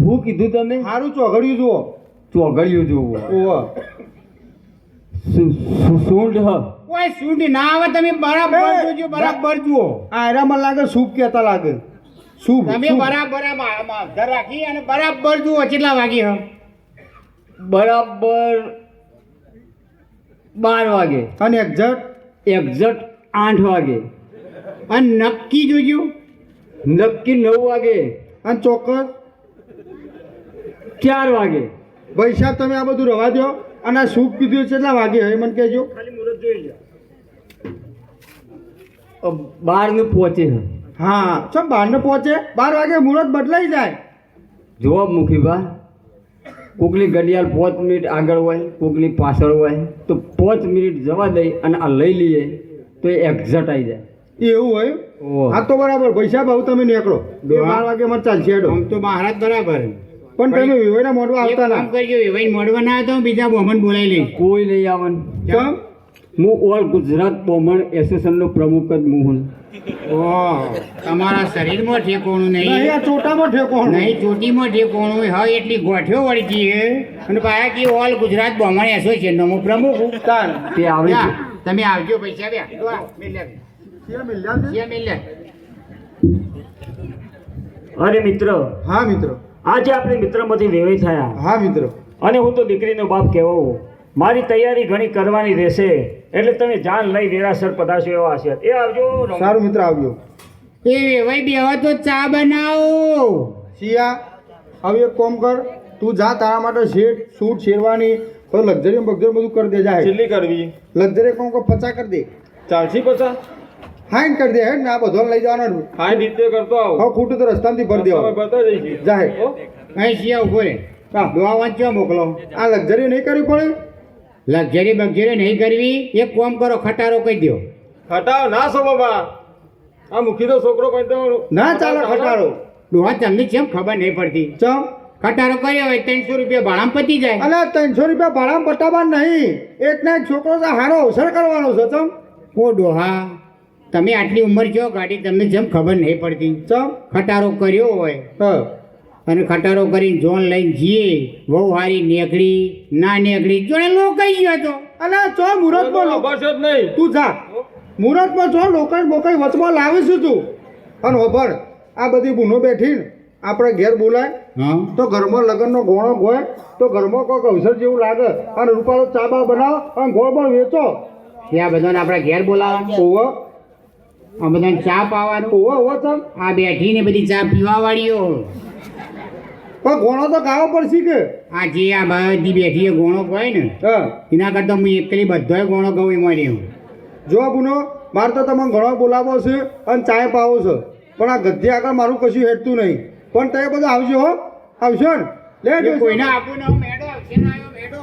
હું કીધું તમે સારું ચોઘડિયું જુઓ. ચોઘડિયું જોવું ઓવા સૂંઢ હ કોઈ સૂટ ના આવે તમે બરાબર જોજો, બરાબર જુઓ. આ મને લાગે સૂપ કહેતા લાગે. સૂપ તમે બરાબર આમાં ધર રાખી અને બરાબર જુઓ કેટલા વાગે હ. બરાબર 12 વાગે અને એક્ઝેક્ટ એક્ઝેક્ટ 8 વાગે અને નક્કી જોજો. નક્કી 9 વાગે અને ચોક્કસ 4 વાગે. ભાઈ સાહેબ તમે આ બધું રવા દો અને આ સૂપ કીધું છે કેટલા વાગે હવે મને કહેજો. 12 ને પહોંચે છે. હા ચમ 12 ને પહોંચે 12 વાગે મુહૂર્ત બદલાઈ જાય. જવાબ મુખીબા કોકની ઘડિયાળ 5 મિનિટ આગળ હોય કોકની પાછળ હોય તો 5 મિનિટ જવા દઈ અને આ લઈ લઈએ તો એ એક્ઝેક્ટ આવી જાય. એવું હોય? ઓહો. હા તો બરાબર ભાઈ સાહેબ હવે તમે નીકળો. 12 વાગે મને ચાલશે હેડો. આમ તો મહારાજ બરાબર. પણ તમે વિવાહના મોડવા એક આવતા કામ ના. કરજો, એવાય મોડવા ના આવતા હું બીજા બોમન બોલાવી લઈશ. કોઈ નહીં આવન. કેમ? હું ઓલ ગુજરાત બ્રાહ્મણ એસોસિએશનનો પ્રમુખ જ હું. ઓહ, તમારા શરીરમાં ઠેકોણું નહીં નહીં, આ ચોટામાં ઠેકોણ. નહીં ચોટીમાં ઠેકોણું હા એટલી ગોઠ્યો વળગી છે અને પાયા કે ઓલ ગુજરાત બ્રાહ્મણ એસોસિએશનનો હું પ્રમુખ છું. તાર. તે આવે યા, છે. તમે આવજો પૈસા બે મિલ્યા શિયા મિલ્યા છે? મિલ્યા. અરે મિત્ર, હા મિત્ર. આજે આપણે મિત્રમાંથી વેવાઈ થયા હા મિત્ર. અને હું તો દીકરીનો બાપ કહેવાઉં. મારી તૈયારી ઘણી કરવાની રહેશે એટલે તમે જાન લઈ વેરાસર પધારશો એવા હશે. એ આવજો. સારું મિત્ર આવ્યો. એ વેવાઈ બેહો તો ચા બનાવો. શિયા હવે એક કામ કર તું જા તારા માટે શેઠ સૂટ શેરવાની તો લક્ઝરી બક્ઝરી બધું કરી દે જાય. ચીલી કરવી લક્ઝરી કામ કર 50 કરી દે. 450 હાઈન કરી દે હેડ ને આ બધો લઈ જવાનો. હા રીતે કરતો આવો હવે ખોટું તો રસ્તામાંથી ભરી તમે દેવા. બતા જઈશું જાહે. અહીં શિયા ઉભો રે. હા. દોવા વાંચવા મોકલો. આ લક્ઝરી નહીં કરવી પડે. લક્ઝરી બક્ઝરી નહીં કરવી. એક કામ કરો ખટારો કહી દો. હટાવ ના સો બાબા આ મુખી તો છોકરો કોઈ તો ના ચાલે ખટારો. ડોહા તમને કેમ ખબર નહીં પડતી? ચમ ખટારો કર્યો હોય 300 રૂપિયા ભાડામાં પતી જાય. અલે 300 રૂપિયા ભાડામાં પટાવવા નહીં. એક ના એક છોકરો તો હારો અવસર કરવાનો છે. ચમ ઓ ડોહા તમે આટલી ઉંમર છો ગાડી તમને જેમ ખબર નહીં પડતી. ચમ ખટારો કર્યો હોય હા અને ખટારો કરીને જોન લઈને જઈએ વહુ હારી નેકડી ના નેકડી જોડે લોકાઈ ગયો હતો. અલે ચો મુહૂર્તમાં લો- બસ જ નહીં તું જા મુહૂર્તમાં ચો લોકાઈ બોકાઈ વચમાં લાવીશું તું અને હોભળ આ બધી બુનો બેઠીને આપણે ઘેર બોલાય હા તો ઘરમાં લગ્નનો ગોણો ગોય તો ઘરમાં કોઈક અવસર જેવું લાગે અને રૂપાળો ચા બા બનાવો અને ગોળ પણ વેચો ત્યાં બધાને આપણે ઘેર બોલાવવાનું, ઓવો આ બધાને ચા પાવાનું. ઓવો ઓવો ચાલ આ બેઠીને બધી ચા પીવા વાળીઓ પણ ગોણો તો ગાવો પડશે કે આ જે આ બધી બેઠી ગોણો કહે ને હા એના કરતાં હું એકલી બધોય ગોણો કહું એમાં રહ્યો. જો બુનો મારે તો તમે ઘણો બોલાવો છે અને ચાય પાવો છે પણ આ ગદ્દી આગળ મારું કશું હેઠતું નહીં પણ તમે બધા આવજો હો આવશો ને લે એ જોઈશું. કોઈને આપું ને મેડો આવશે ને આવ્યો મેડો.